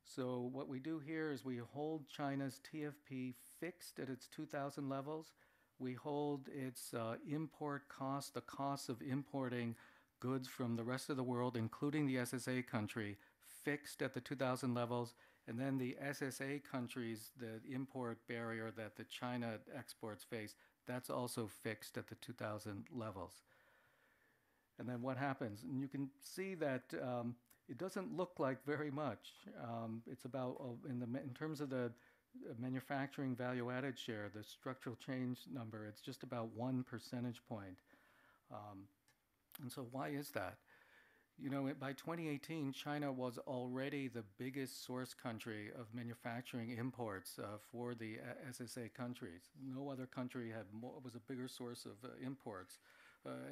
So what we do here is we hold China's TFP fixed at its 2000 levels. We hold its import cost, the cost of importing goods from the rest of the world, including the SSA country, fixed at the 2000 levels. And then the SSA countries, the import barrier that the China exports face, that's also fixed at the 2000 levels. And then what happens? And you can see that it doesn't look like very much. It's about, in terms of the manufacturing value-added share, the structural change number, it's just about 1 percentage point. And so why is that? By 2018, China was already the biggest source country of manufacturing imports for the SSA countries. No other country was a bigger source of imports,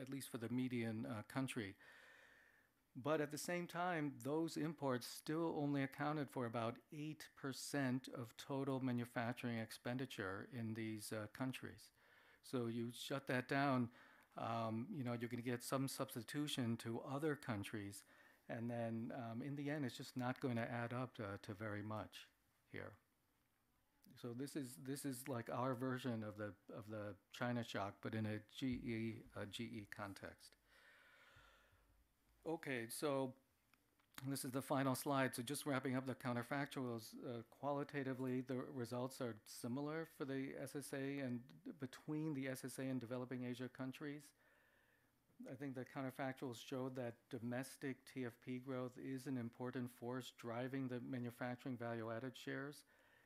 at least for the median country. But at the same time, those imports still only accounted for about 8% of total manufacturing expenditure in these countries. So you shut that down, you're going to get some substitution to other countries, and then in the end, it's just not going to add up to very much here. So this is like our version of the China shock, but in a GE context. Okay, so this is the final slide. So just wrapping up the counterfactuals, qualitatively, the results are similar for the SSA and between the SSA and developing Asia countries. I think the counterfactuals showed that domestic TFP growth is an important force driving the manufacturing value-added shares.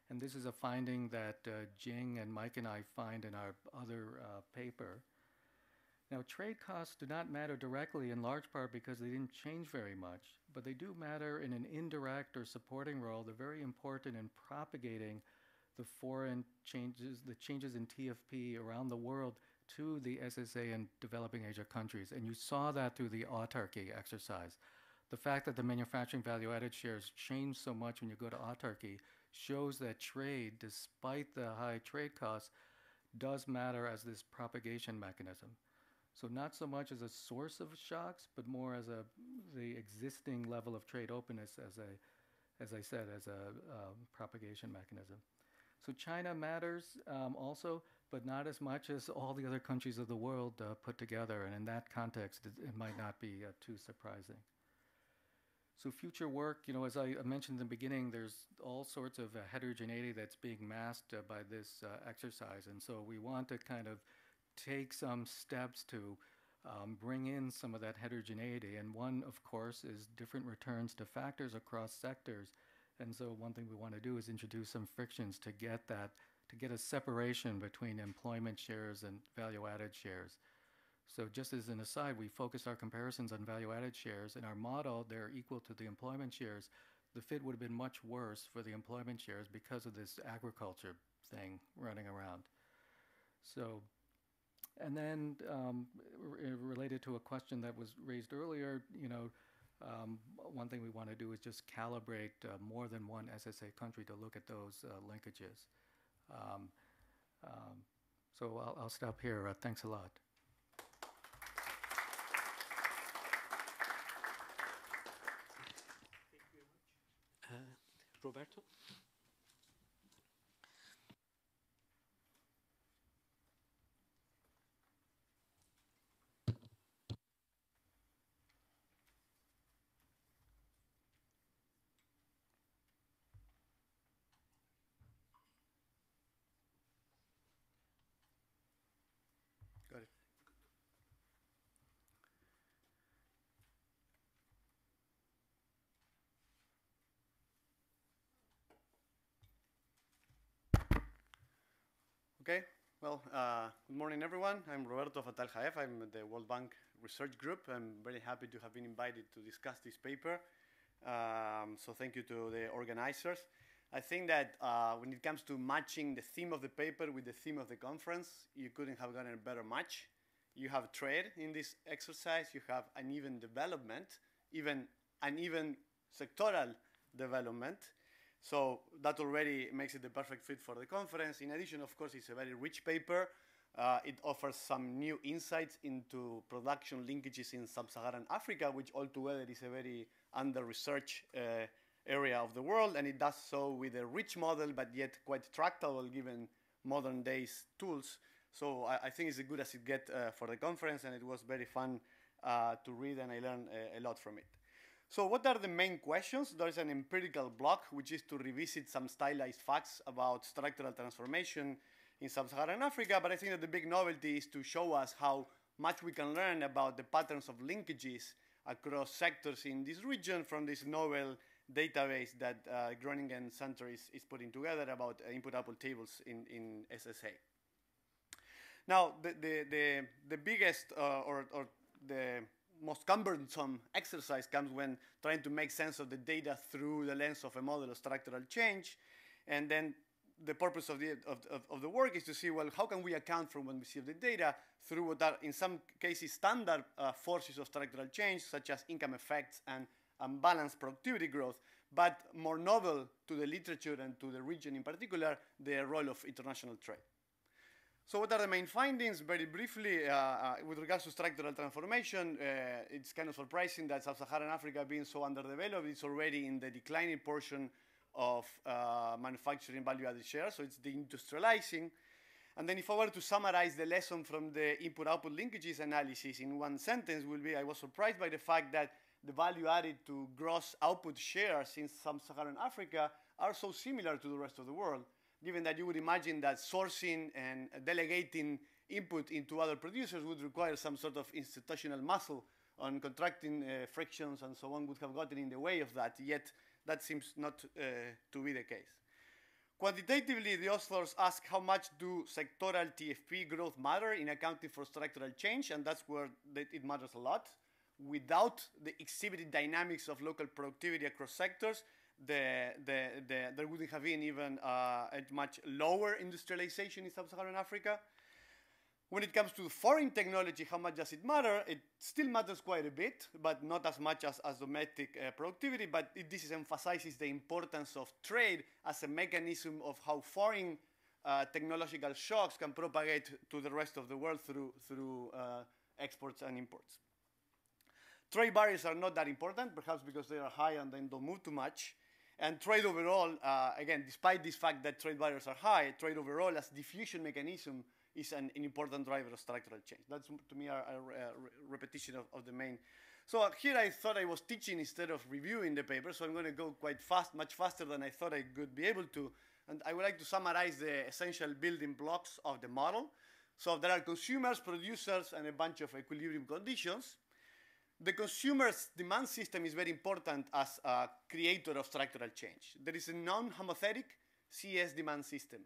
And this is a finding that Jing and Mike and I find in our other paper. Now, trade costs do not matter directly in large part because they didn't change very much, but they do matter in an indirect or supporting role. They're very important in propagating the foreign changes, the changes in TFP around the world to the SSA and developing Asia countries. And you saw that through the autarky exercise. The fact that the manufacturing value-added shares change so much when you go to autarky shows that trade, despite the high trade costs, does matter as this propagation mechanism. So not so much as a source of shocks, but more as the existing level of trade openness as I said, as a propagation mechanism. So China matters also, but not as much as all the other countries of the world put together. And in that context, it might not be too surprising. So future work, as I mentioned in the beginning, there's all sorts of heterogeneity that's being masked by this exercise. And so we want to kind of take some steps to bring in some of that heterogeneity. And one, of course, is different returns to factors across sectors. And so one thing we want to do is introduce some frictions to get that, to get a separation between employment shares and value-added shares. So just as an aside, we focused our comparisons on value-added shares. In our model, they're equal to the employment shares. The fit would have been much worse for the employment shares because of this agriculture thing running around. So, and then related to a question that was raised earlier, one thing we want to do is just calibrate more than one SSA country to look at those linkages. So I'll stop here. Thanks a lot. Roberto? Got it. Okay, well, good morning, everyone. I'm Roberto Fattal. I'm the World Bank Research Group. I'm very happy to have been invited to discuss this paper. So thank you to the organizers. I think that when it comes to matching the theme of the paper with the theme of the conference, you couldn't have gotten a better match. You have trade in this exercise. You have uneven development, even uneven sectoral development. So that already makes it the perfect fit for the conference. In addition, of course, it's a very rich paper. It offers some new insights into production linkages in Sub-Saharan Africa, which altogether is a very under-researched area of the world. And it does so with a rich model, but yet quite tractable given modern days tools. So I think it's as good as it gets for the conference, and it was very fun to read, and I learned a lot from it. So what are the main questions? There is an empirical block, which is to revisit some stylized facts about structural transformation in Sub-Saharan Africa, but I think that the big novelty is to show us how much we can learn about the patterns of linkages across sectors in this region from this novel database that Groningen Center is putting together about input-output tables in SSA. Now, the biggest or the most cumbersome exercise comes when trying to make sense of the data through the lens of a model of structural change. And then the purpose of the work is to see, well, how can we account for when we see the data through what are, in some cases, standard forces of structural change, such as income effects and unbalanced productivity growth, but more novel to the literature and to the region in particular, the role of international trade. So what are the main findings? Very briefly, with regards to structural transformation, it's kind of surprising that Sub-Saharan Africa being so underdeveloped, it's already in the declining portion of manufacturing value-added share, so it's deindustrializing. And then if I were to summarize the lesson from the input-output linkages analysis in one sentence, will be I was surprised by the fact that the value added to gross output shares in Sub-Saharan Africa are so similar to the rest of the world, given that you would imagine that sourcing and delegating input into other producers would require some sort of institutional muscle on contracting frictions and so on would have gotten in the way of that, yet that seems not to be the case. Quantitatively, the authors ask how much do sectoral TFP growth matter in accounting for structural change, and that's where it matters a lot. Without the exhibited dynamics of local productivity across sectors, there wouldn't have been even a much lower industrialization in Sub-Saharan Africa. When it comes to foreign technology, how much does it matter? It still matters quite a bit, but not as much as domestic productivity. But this emphasizes the importance of trade as a mechanism of how foreign technological shocks can propagate to the rest of the world through exports and imports. Trade barriers are not that important, perhaps because they are high and then don't move too much. And trade overall, again, despite this fact that trade barriers are high, trade overall as diffusion mechanism is an important driver of structural change. That's, to me, a repetition of the main. So here I thought I was teaching instead of reviewing the paper, so I'm going to go quite fast, much faster than I thought I could be able to. And I would like to summarize the essential building blocks of the model. So there are consumers, producers, and a bunch of equilibrium conditions. The consumer's demand system is very important as a creator of structural change. There is a non-homothetic CS demand system.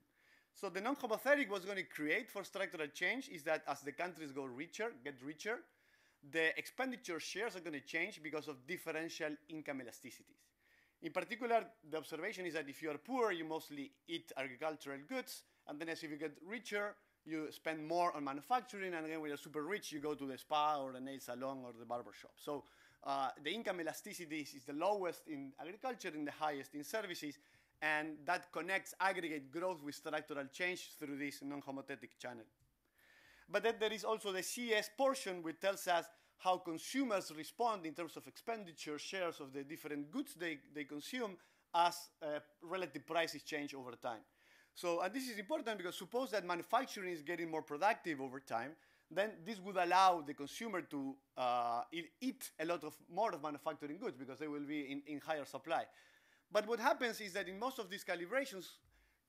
So the non-homothetic what's going to create for structural change is that as the countries get richer, the expenditure shares are going to change because of differential income elasticities. In particular, the observation is that if you are poor, you mostly eat agricultural goods, and then as if you get richer, you spend more on manufacturing, and again, when you're super rich, you go to the spa or the nail salon or the barber shop. So the income elasticity is the lowest in agriculture and the highest in services, and that connects aggregate growth with structural change through this non-homothetic channel. But then there is also the CS portion, which tells us how consumers respond in terms of expenditure, shares of the different goods they consume as relative prices change over time. So, and this is important because suppose that manufacturing is getting more productive over time, then this would allow the consumer to eat a lot of more of manufacturing goods because they will be in higher supply. But what happens is that in most of these calibrations,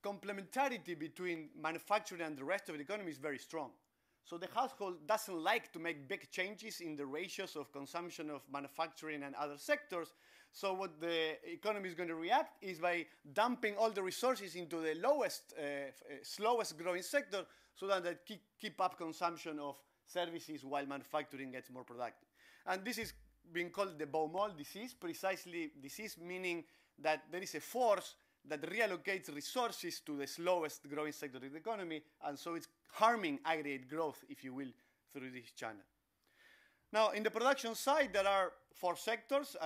complementarity between manufacturing and the rest of the economy is very strong. So the household doesn't like to make big changes in the ratios of consumption of manufacturing and other sectors. So what the economy is going to react is by dumping all the resources into the lowest, slowest growing sector so that they keep up consumption of services while manufacturing gets more productive. And this is being called the Baumol disease, precisely disease meaning that there is a force that reallocates resources to the slowest growing sector of the economy, and so it's harming aggregate growth, if you will, through this channel. Now, in the production side, there are 4 sectors,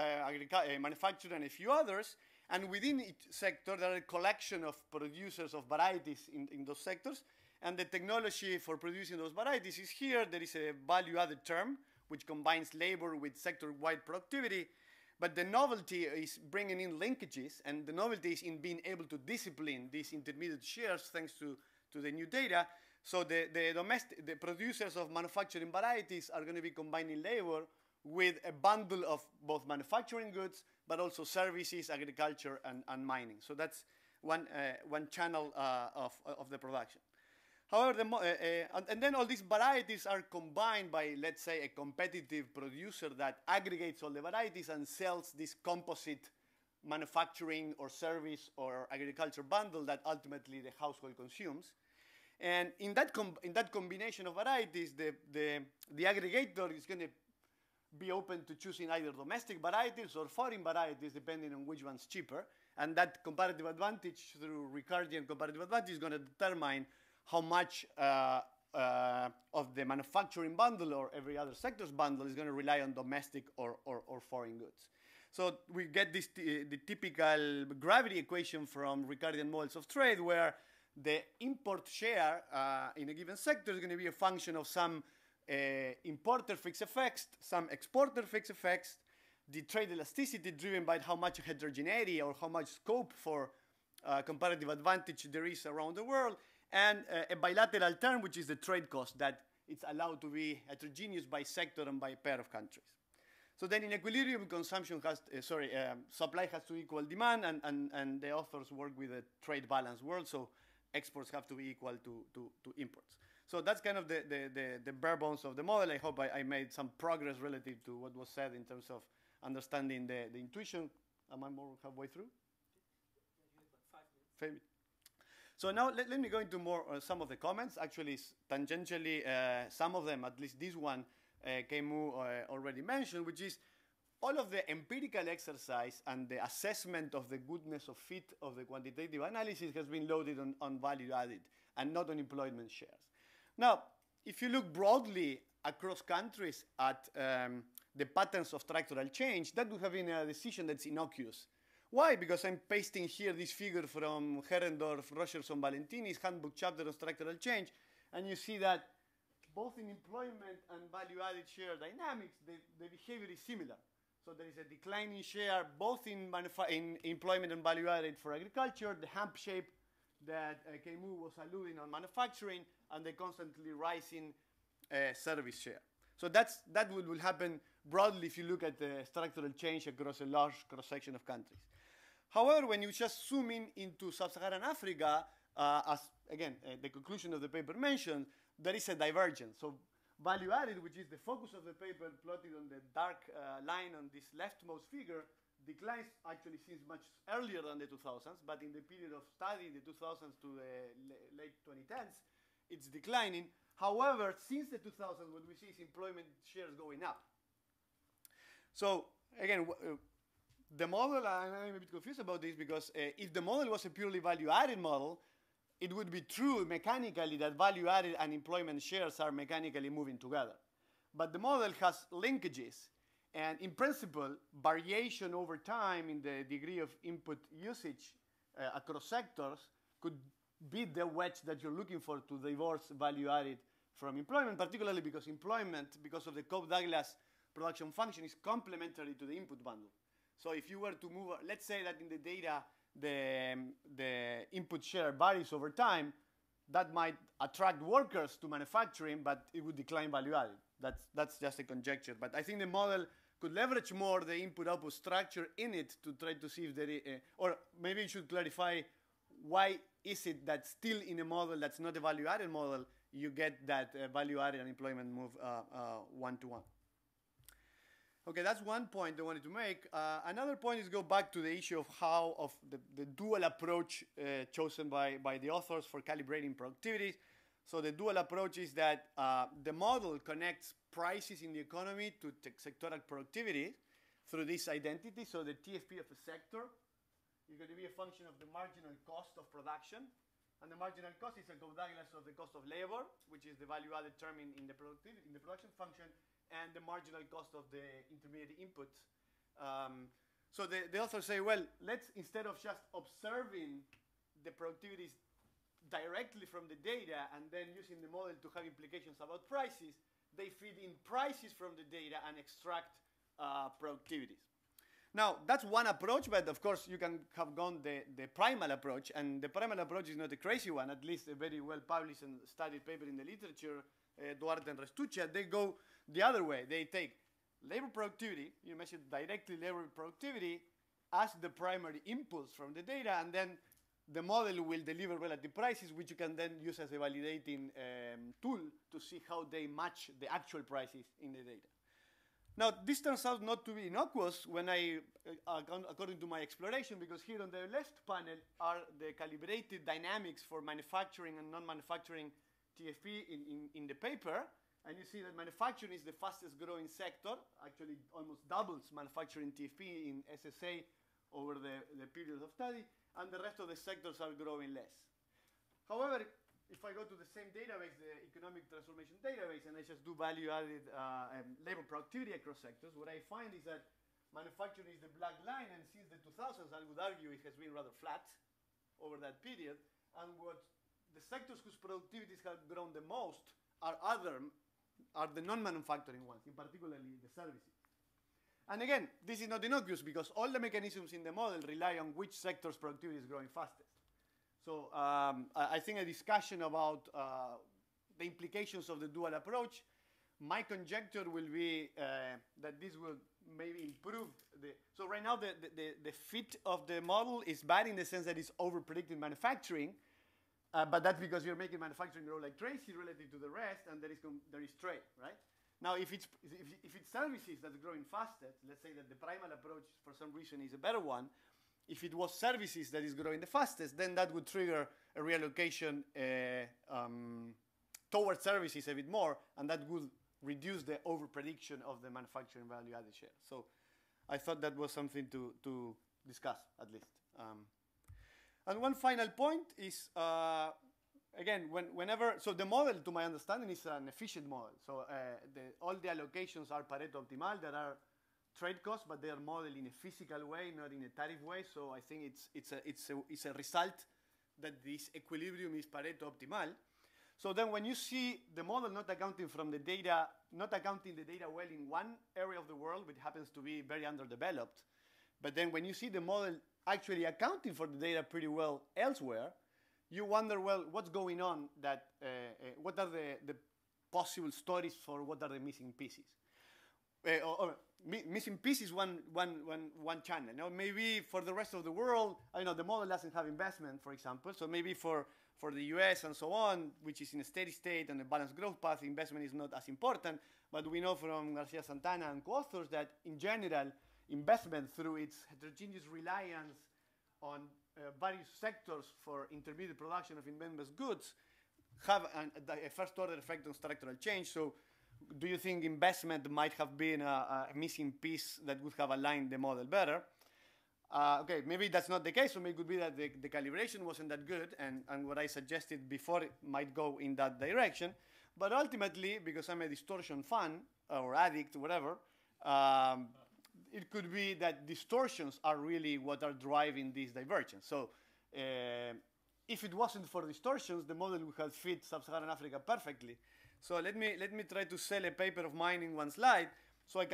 manufacturing and a few others, and within each sector, there are a collection of producers of varieties in those sectors, and the technology for producing those varieties is here. There is a value-added term, which combines labor with sector-wide productivity, but the novelty is bringing in linkages, and the novelty is in being able to discipline these intermediate shares thanks to the new data. So the producers of manufacturing varieties are going to be combining labor with a bundle of both manufacturing goods, but also services, agriculture, and mining. So that's one channel of the production. However, and then all these varieties are combined by, let's say, a competitive producer that aggregates all the varieties and sells this composite manufacturing or service or agriculture bundle that ultimately the household consumes. And in that combination of varieties, the aggregator is going to be open to choosing either domestic varieties or foreign varieties, depending on which one's cheaper. And that comparative advantage through Ricardian comparative advantage is going to determine how much of the manufacturing bundle or every other sector's bundle is going to rely on domestic or foreign goods. So we get this the typical gravity equation from Ricardian models of trade, where the import share in a given sector is going to be a function of some importer fixed effects, some exporter fixed effects, the trade elasticity driven by how much heterogeneity or how much scope for comparative advantage there is around the world, and a bilateral term, which is the trade cost, that it's allowed to be heterogeneous by sector and by pair of countries. So then in equilibrium, consumption has, supply has to equal demand, and the authors work with a trade balance world, so exports have to be equal to imports. So that's kind of the bare bones of the model. I hope I made some progress relative to what was said in terms of understanding the intuition. Am I more halfway through? You have like 5 minutes. So now let me go into more some of the comments. Actually, tangentially, some of them, at least this one, Kei-Mu already mentioned, which is all of the empirical exercise and the assessment of the goodness of fit of the quantitative analysis has been loaded on value added and not on employment shares. Now, if you look broadly across countries at the patterns of structural change, that would have been a decision that's innocuous. Why? Because I'm pasting here this figure from Herendorf, Rogerson, Valentini's handbook chapter on structural change, and you see that both in employment and value-added share dynamics, the behavior is similar. So there is a declining share both in employment and value-added for agriculture, the hump shape that Kei-Mu was alluding on manufacturing, and the constantly rising service share. So that will happen broadly if you look at the structural change across a large cross-section of countries. However, when you just zoom in into Sub-Saharan Africa, as again, the conclusion of the paper mentioned, there is a divergence. So value added, which is the focus of the paper plotted on the dark line on this leftmost figure, declines actually since much earlier than the 2000s, but in the period of study, the 2000s to the late 2010s, it's declining. However, since the 2000s, what we see is employment shares going up. So again, the model, I'm a bit confused about this because if the model was a purely value-added model, it would be true mechanically that value-added and employment shares are mechanically moving together. But the model has linkages, and in principle, variation over time in the degree of input usage across sectors could be the wedge that you're looking for to divorce value-added from employment, particularly because employment, because of the Cobb-Douglas production function, is complementary to the input bundle. So if you were to move, let's say that in the data, the input share varies over time, that might attract workers to manufacturing, but it would decline value added. That's just a conjecture. But I think the model could leverage more the input-output structure in it to try to see if there is, or maybe you should clarify why is it that still in a model that's not a value-added model, you get that value-added and employment move one-to-one. Okay, that's one point I wanted to make. Another point is go back to the issue of how of the dual approach chosen by the authors for calibrating productivity. So the dual approach is that the model connects prices in the economy to sectoral productivity through this identity. So the TFP of a sector is going to be a function of the marginal cost of production. And the marginal cost is a Cobb-Douglas of the cost of labor, which is the value-added term in the production function, and the marginal cost of the intermediate inputs. So the authors say, well, let's, instead of just observing the productivities directly from the data and then using the model to have implications about prices, they feed in prices from the data and extract productivities. Now, that's one approach, but of course you can have gone the primal approach, and the primal approach is not a crazy one, at least a very well-published and studied paper in the literature, Duarte and Restuccia. They go the other way. They take labor productivity, you measure directly labor productivity as the primary impulse from the data, and then the model will deliver relative prices, which you can then use as a validating tool to see how they match the actual prices in the data. Now, this turns out not to be innocuous when according to my exploration, because here on the left panel are the calibrated dynamics for manufacturing and non-manufacturing TFP in the paper. And you see that manufacturing is the fastest growing sector, actually almost doubles manufacturing TFP in SSA over the period of study, and the rest of the sectors are growing less. However, if I go to the same database, the economic transformation database, and I just do value-added labor productivity across sectors, what I find is that manufacturing is the black line, and since the 2000s, I would argue it has been rather flat over that period, and what the sectors whose productivities have grown the most are the non-manufacturing ones, in particularly the services. And again, this is not innocuous because all the mechanisms in the model rely on which sector's productivity is growing fastest. So I think a discussion about the implications of the dual approach, my conjecture will be that this will maybe improve so right now the fit of the model is bad in the sense that it's over-predicting manufacturing, but that's because you're making manufacturing grow like crazy relative to the rest, and there is trade, right? Now, if it's services that's growing fastest, let's say that the primal approach for some reason is a better one. If it was services that is growing the fastest, then that would trigger a reallocation towards services a bit more, and that would reduce the over-prediction of the manufacturing value-added share. So I thought that was something to discuss, at least. And one final point is, again, so the model, to my understanding, is an efficient model. So all the allocations are Pareto optimal. There are trade costs, but they are modeled in a physical way, not in a tariff way. So I think it's a result that this equilibrium is Pareto optimal. So then when you see the model not accounting the data well in one area of the world, which happens to be very underdeveloped, but then when you see the model actually accounting for the data pretty well elsewhere, you wonder, well, what's going on? What are the possible stories for what are the missing pieces? Missing pieces one channel. Now, maybe for the rest of the world, I know the model doesn't have investment, for example. So maybe for the US and so on, which is in a steady state and a balanced growth path, investment is not as important. But we know from Garcia Santana and co-authors that in general, investment through its heterogeneous reliance on various sectors for intermediate production of investment goods have a first-order effect on structural change. So do you think investment might have been a missing piece that would have aligned the model better? Okay, maybe that's not the case, so maybe it could be that the calibration wasn't that good, and what I suggested before it might go in that direction. But ultimately, because I'm a distortion fan or addict, whatever, it could be that distortions are really what are driving this divergence. So if it wasn't for distortions, the model would have fit Sub-Saharan Africa perfectly. So let me try to sell a paper of mine in one slide. So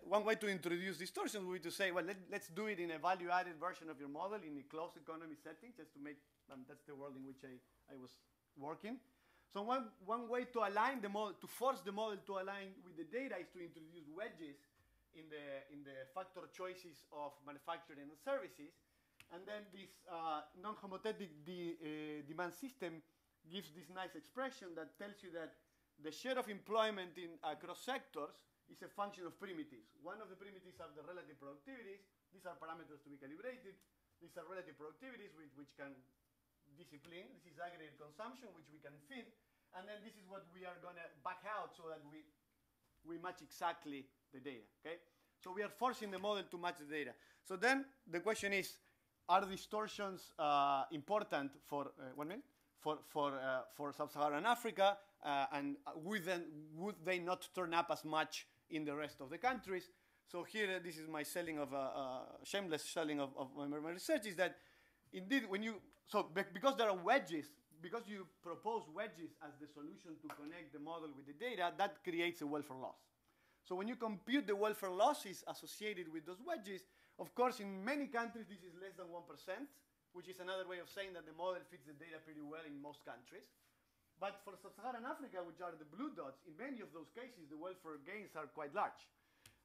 one way to introduce distortions would be to say, well, let's do it in a value-added version of your model in a closed economy setting, just to make, that's the world in which I was working. So one way to align the model, to force the model to align with the data, is to introduce wedges in the factor choices of manufacturing and services. And then this non-homothetic demand system gives this nice expression that tells you that the share of employment across sectors is a function of primitives. One of the primitives are the relative productivities. These are parameters to be calibrated. These are relative productivities which can discipline. This is aggregate consumption, which we can feed. And then this is what we are going to back out so that we match exactly the data. Okay? So we are forcing the model to match the data. So then the question is, are distortions important for 1 minute? For Sub-Saharan Africa, and would they not turn up as much in the rest of the countries? So here, this is my selling of shameless selling of my research, is that indeed because there are wedges, because you propose wedges as the solution to connect the model with the data, that creates a welfare loss. So when you compute the welfare losses associated with those wedges, of course, in many countries this is less than 1%, which is another way of saying that the model fits the data pretty well in most countries. But for Sub-Saharan Africa, which are the blue dots, in many of those cases, the welfare gains are quite large.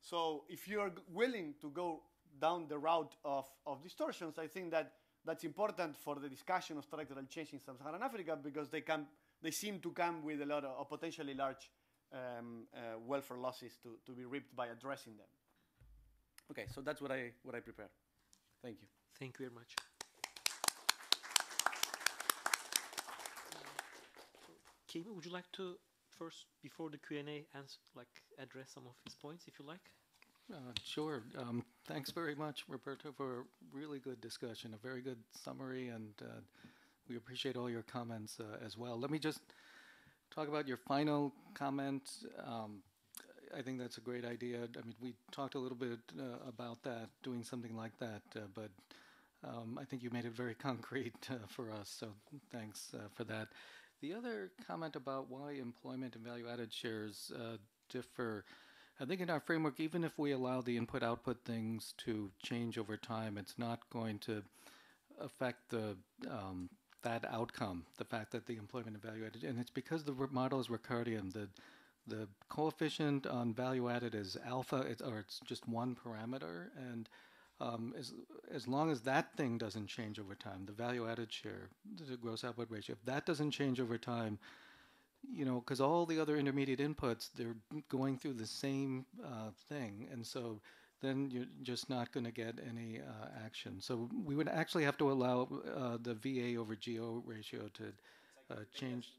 So if you're willing to go down the route of distortions, I think that that's important for the discussion of structural change in Sub-Saharan Africa, because they seem to come with a lot of potentially large welfare losses to be reaped by addressing them. Okay, so that's what I prepared. Thank you. Thank you very much. Kei-Mu, would you like to first, before the Q&A, address some of his points, if you like? Sure. Thanks very much, Roberto, for a really good discussion, a very good summary, and we appreciate all your comments as well. Let me just talk about your final comment. I think that's a great idea. I mean, we talked a little bit about that, doing something like that, but I think you made it very concrete for us, so thanks for that. The other comment about why employment and value-added shares differ, I think in our framework, even if we allow the input-output things to change over time, it's not going to affect that outcome, the fact that the employment and value-added, and it's because the model is Ricardian. The coefficient on value-added is alpha, it's just one parameter, and as long as that thing doesn't change over time, the value-added share, the gross output ratio, if that doesn't change over time, because all the other intermediate inputs, they're going through the same thing, and so then you're just not going to get any action. So we would actually have to allow the VA over GO ratio to change.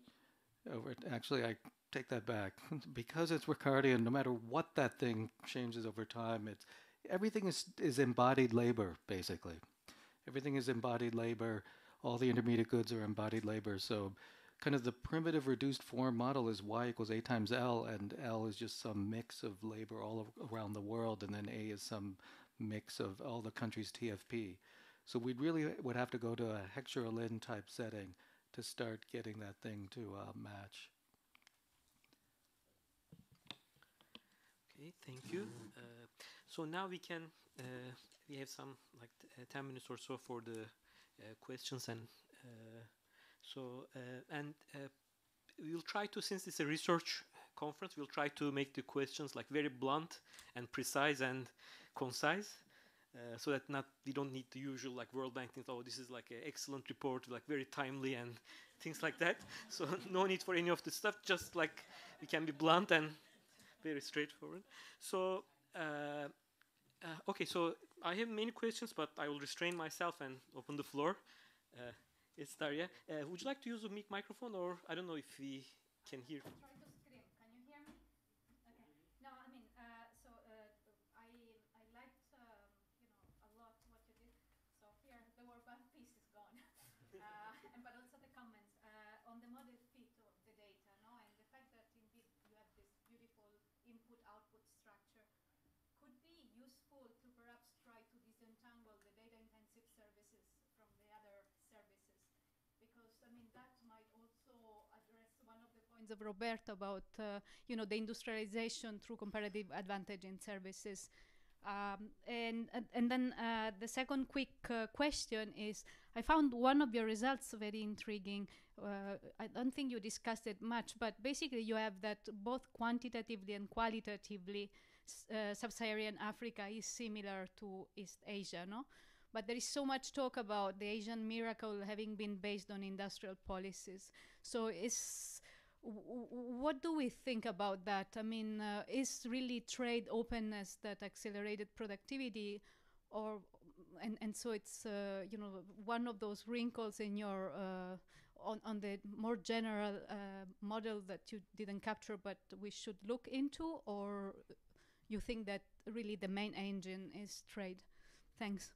Actually, I take that back. Because it's Ricardian, no matter what that thing changes over time, everything is embodied labor, basically. Everything is embodied labor. All the intermediate goods are embodied labor. So kind of the primitive reduced form model is Y equals A times L, and L is just some mix of labor all around the world, and then A is some mix of all the countries' TFP. So we really would have to go to a Heckscher-Lin type setting to start getting that thing to match. Okay, thank you. So now we have some 10 minutes or so for the questions, and we'll try to, since it's a research conference, we'll try to make the questions very blunt and precise and concise, so that we don't need the usual World Bank things. Oh, this is an excellent report, very timely and things like that. So no need for any of this stuff. Just we can be blunt and very straightforward. So okay, so I have many questions, but I will restrain myself and open the floor. It's Daria. Would you like to use a microphone, or I don't know if we can hear? Try to scream. Can you hear me? Okay. No, I mean, I liked, a lot what that might also address one of the points of Roberto about, the industrialization through comparative advantage in services. And then the second quick question is, I found one of your results very intriguing. I don't think you discussed it much, but basically you have that both quantitatively and qualitatively Sub-Saharan Africa is similar to East Asia, no? But there is so much talk about the Asian miracle having been based on industrial policies. So what do we think about that? I mean, is really trade openness that accelerated productivity, and so it's one of those wrinkles in your on the more general model that you didn't capture, but we should look into, or you think that really the main engine is trade? Thanks.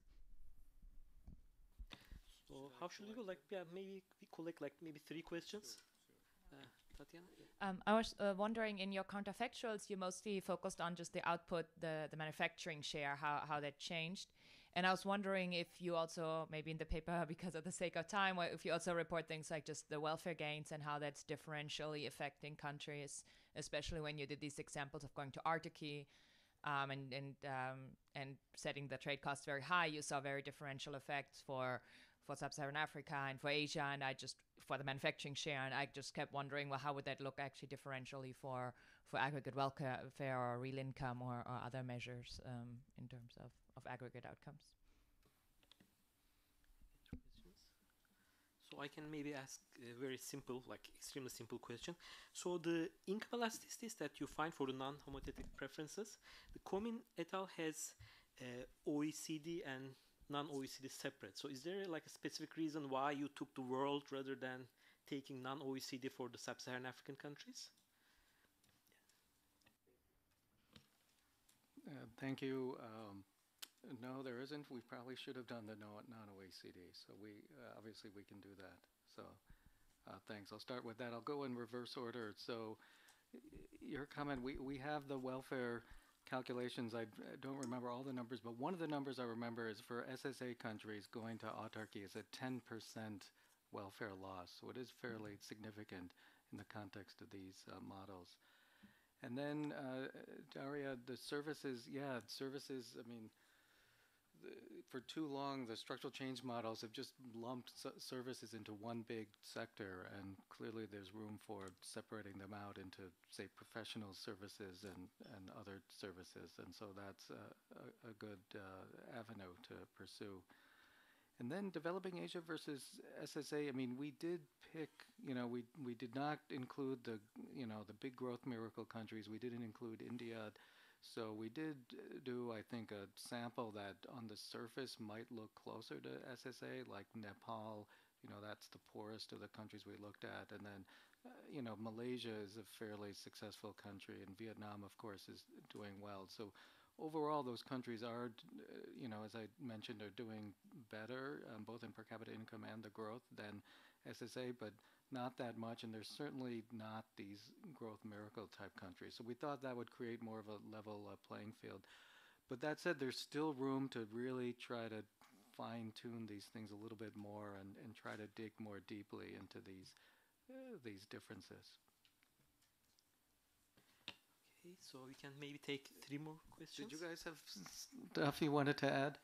So how should we go? Maybe we collect maybe 3 questions. Tatiana? I was wondering, in your counterfactuals, you mostly focused on just the output, the manufacturing share, how that changed. And I was wondering if you also, maybe in the paper, because of the sake of time, if you also report things like just the welfare gains and how that's differentially affecting countries, especially when you did these examples of going to autarky and setting the trade costs very high. You saw very differential effects for Sub-Saharan Africa and for Asia, and for the manufacturing share, and I just kept wondering, well, how would that look actually differentially for aggregate welfare or real income or other measures in terms of aggregate outcomes? So I can maybe ask a very simple, extremely simple question. So the income elasticities that you find for the non-homothetic preferences, the Komin et al. Has OECD and non-OECD separate. So is there a specific reason why you took the world rather than taking non-OECD for the Sub-Saharan African countries? Thank you. No, there isn't. We probably should have done the non-OECD. So obviously we can do that. So thanks. I'll start with that. I'll go in reverse order. So your comment, we have the welfare calculations. I don't remember all the numbers, but one of the numbers I remember is for SSA countries going to autarky is a 10% welfare loss. So it is fairly significant in the context of these models. And then, Daria, the services, I mean, for too long, the structural change models have just lumped services into one big sector, and clearly there's room for separating them out into, say, professional services and other services, and so that's a good avenue to pursue. And then developing Asia versus SSA, I mean, we did pick, we did not include the big growth miracle countries. We didn't include India. So we did do, I think, a sample that on the surface might look closer to SSA, like Nepal. That's the poorest of the countries we looked at. And then, Malaysia is a fairly successful country, and Vietnam, of course, is doing well. So overall, those countries are, as I mentioned, are doing better, both in per capita income and the growth than SSA, but not that much, and there's certainly not these growth miracle type countries. So we thought that would create more of a level playing field. But that said, there's still room to really try to fine-tune these things a little bit more and try to dig more deeply into these differences. Okay, so we can maybe take 3 more questions. Did you guys have stuff you wanted to add?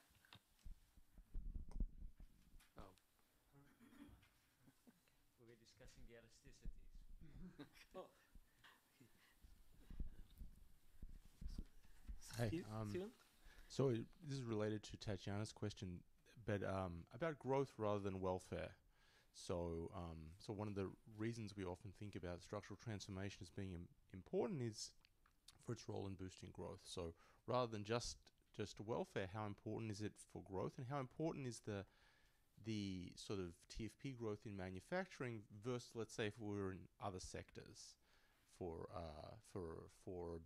Discussing the elasticities. Oh. Hey, so this is related to Tatiana's question, but about growth rather than welfare. So, so one of the reasons we often think about structural transformation as being important is for its role in boosting growth. So, rather than just welfare, how important is it for growth, and how important is the sort of TFP growth in manufacturing versus, let's say, if we were in other sectors for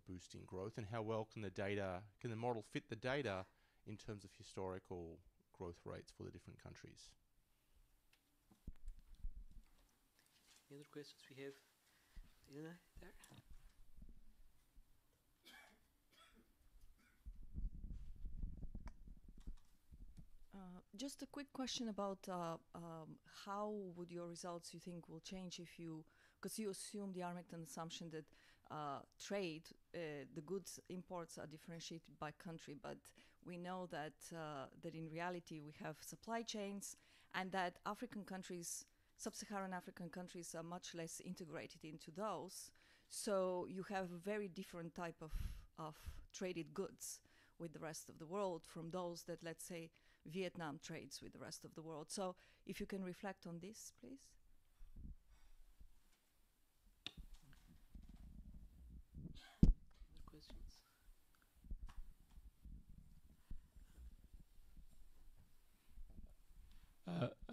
boosting growth, and how well can the model fit the data in terms of historical growth rates for the different countries? Any other questions we have? Tina, there. just a quick question about how would your results, you think, will change if you, because you assume the Armington assumption that trade, the goods imports are differentiated by country, but we know that that in reality we have supply chains, and that African countries, sub-Saharan African countries, are much less integrated into those. So you have a very different type of traded goods with the rest of the world from those that, let's say, Vietnam trades with the rest of the world. So if you can reflect on this, please. Questions?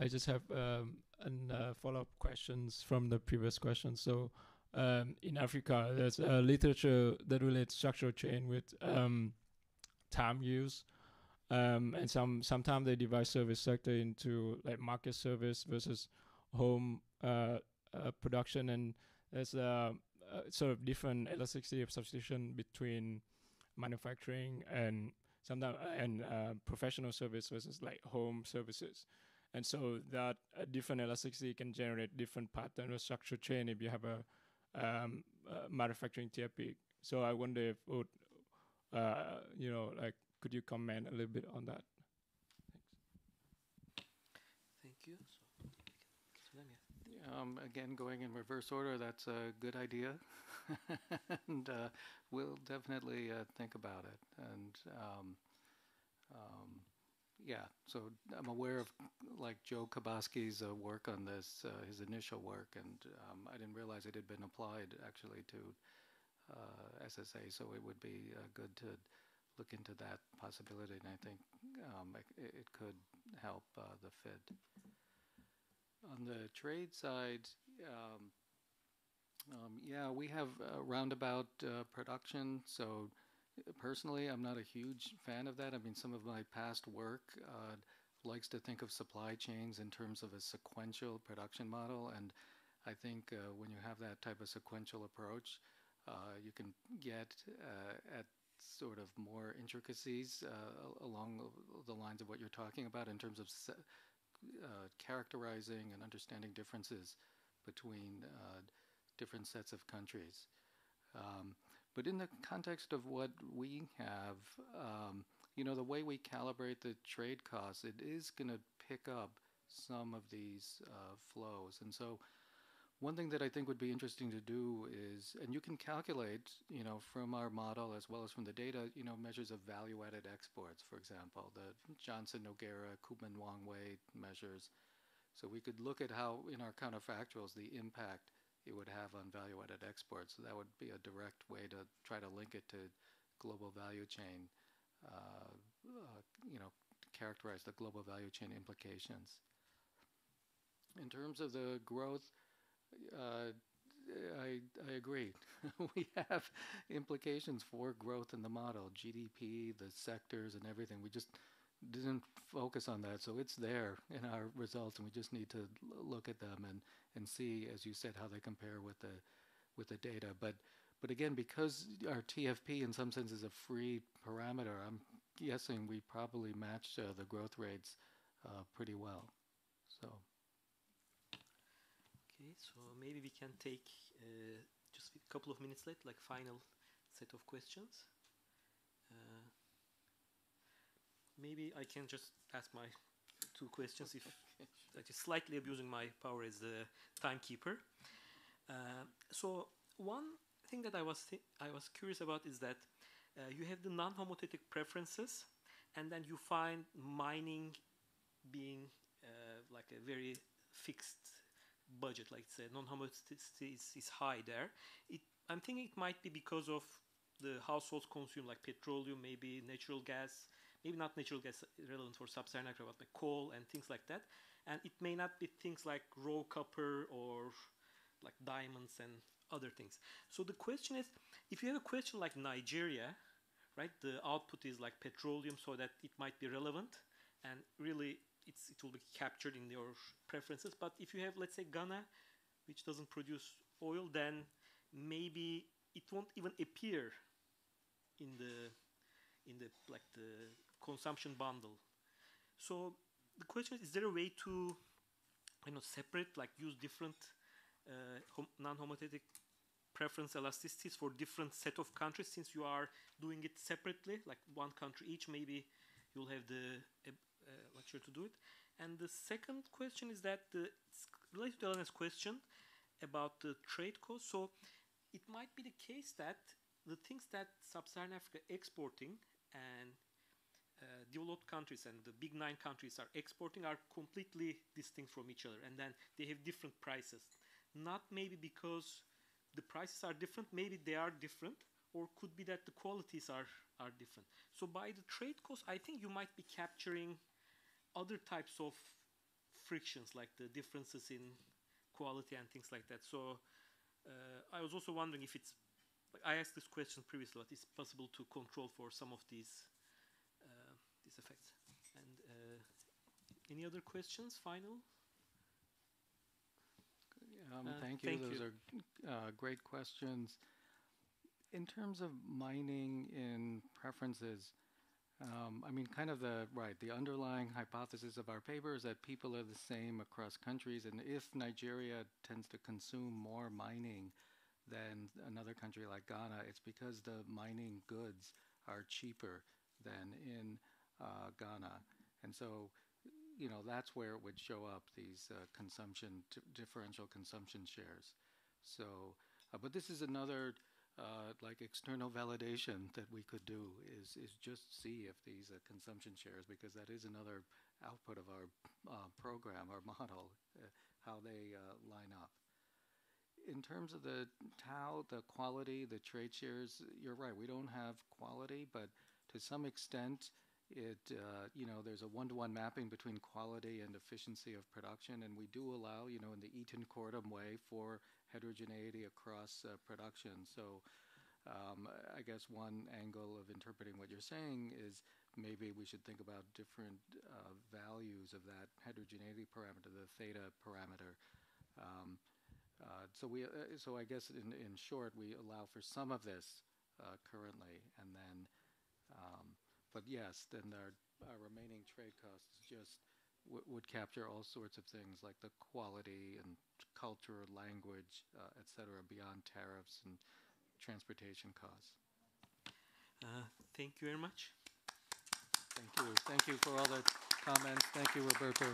I just have follow-up questions from the previous question. So in Africa, there's literature that relates structural chain with time use. And sometimes they divide service sector into like market service versus home production, and there's a sort of different elasticity of substitution between manufacturing and sometimes professional service versus like home services. And so that different elasticity can generate different pattern or structure chain if you have a manufacturing tier peak. So I wonder if it would, like, could you comment a little bit on that? Thank you. Again, going in reverse order, that's a good idea. And we'll definitely think about it. And yeah, so I'm aware of like Joe Kabaski's work on this, his initial work, and I didn't realize it had been applied actually to SSA, so it would be good to look into that possibility, and I think it could help the FID. On the trade side, yeah, we have roundabout production, so personally, I'm not a huge fan of that. I mean, some of my past work likes to think of supply chains in terms of a sequential production model, and I think when you have that type of sequential approach, you can get at sort of more intricacies along the lines of what you're talking about in terms of characterizing and understanding differences between different sets of countries. But in the context of what we have, the way we calibrate the trade costs, it is going to pick up some of these flows. And so one thing that I think would be interesting to do is, and you can calculate, from our model as well as from the data, measures of value-added exports, for example, the Johnson-Noguera, Koopman-Wangwei measures. So we could look at how, in our counterfactuals, the impact it would have on value-added exports. So that would be a direct way to try to link it to global value chain, characterize the global value chain implications. In terms of the growth, I agree. We have implications for growth in the model, GDP, the sectors, and everything. We just didn't focus on that, so it's there in our results, and we just need to look at them and see, as you said, how they compare with the data. But again, because our TFP in some sense is a free parameter, I'm guessing we probably match the growth rates pretty well. So. Okay, so maybe we can take just a couple of minutes left, like final set of questions. Maybe I can just ask my two questions if that is slightly abusing my power as the timekeeper. So one thing that I was curious about is that you have the non-homothetic preferences, and then you find mining being like a very fixed budget, like say non-homotheticity is high there. I'm thinking it might be because of the households consume like petroleum, maybe natural gas, maybe not natural gas relevant for sub-Saharan Africa, but like coal and things like that. And it may not be things like raw copper or like diamonds and other things. So the question is, if you have a question like Nigeria, right, the output is like petroleum, so that it might be relevant, and really it will be captured in your preferences. But if you have, let's say, Ghana, which doesn't produce oil, then maybe it won't even appear in the like the consumption bundle. So the question is there a way to, separate, like use different non-homothetic preference elasticities for different set of countries, since you are doing it separately, like one country each, maybe you'll have the lecture to do it. And the second question is that it's related to Elena's question about the trade cost. So it might be the case that the things that Sub-Saharan Africa exporting and developed countries and the big 9 countries are exporting are completely distinct from each other, and then they have different prices. Not maybe because the prices are different, maybe they are different, or could be that the qualities are different. So by the trade cost, I think you might be capturing other types of frictions, like the differences in quality and things like that. So I was also wondering if it's, I asked this question previously, but it's possible to control for some of these effects. And any other questions, final? Thank you. Those are great questions. In terms of mining in preferences, I mean, kind of the underlying hypothesis of our paper is that people are the same across countries, and if Nigeria tends to consume more mining than another country like Ghana, it's because the mining goods are cheaper than in Ghana. And so, that's where it would show up, these differential consumption shares. So, but this is another external validation that we could do is just see if these consumption shares, because that is another output of our program, our model, how they line up. In terms of the TAO, the quality, the trade shares, you're right, we don't have quality, but to some extent, there's a one-to-one mapping between quality and efficiency of production, and we do allow, in the Eaton-Cordham way, for heterogeneity across production. So I guess one angle of interpreting what you're saying is maybe we should think about different values of that heterogeneity parameter, the theta parameter. So I guess in short, we allow for some of this currently, and then, but yes, then our remaining trade costs just would capture all sorts of things like the quality and culture, language, et cetera, beyond tariffs and transportation costs. Thank you very much. Thank you. Thank you for all the comments. Thank you, Roberto.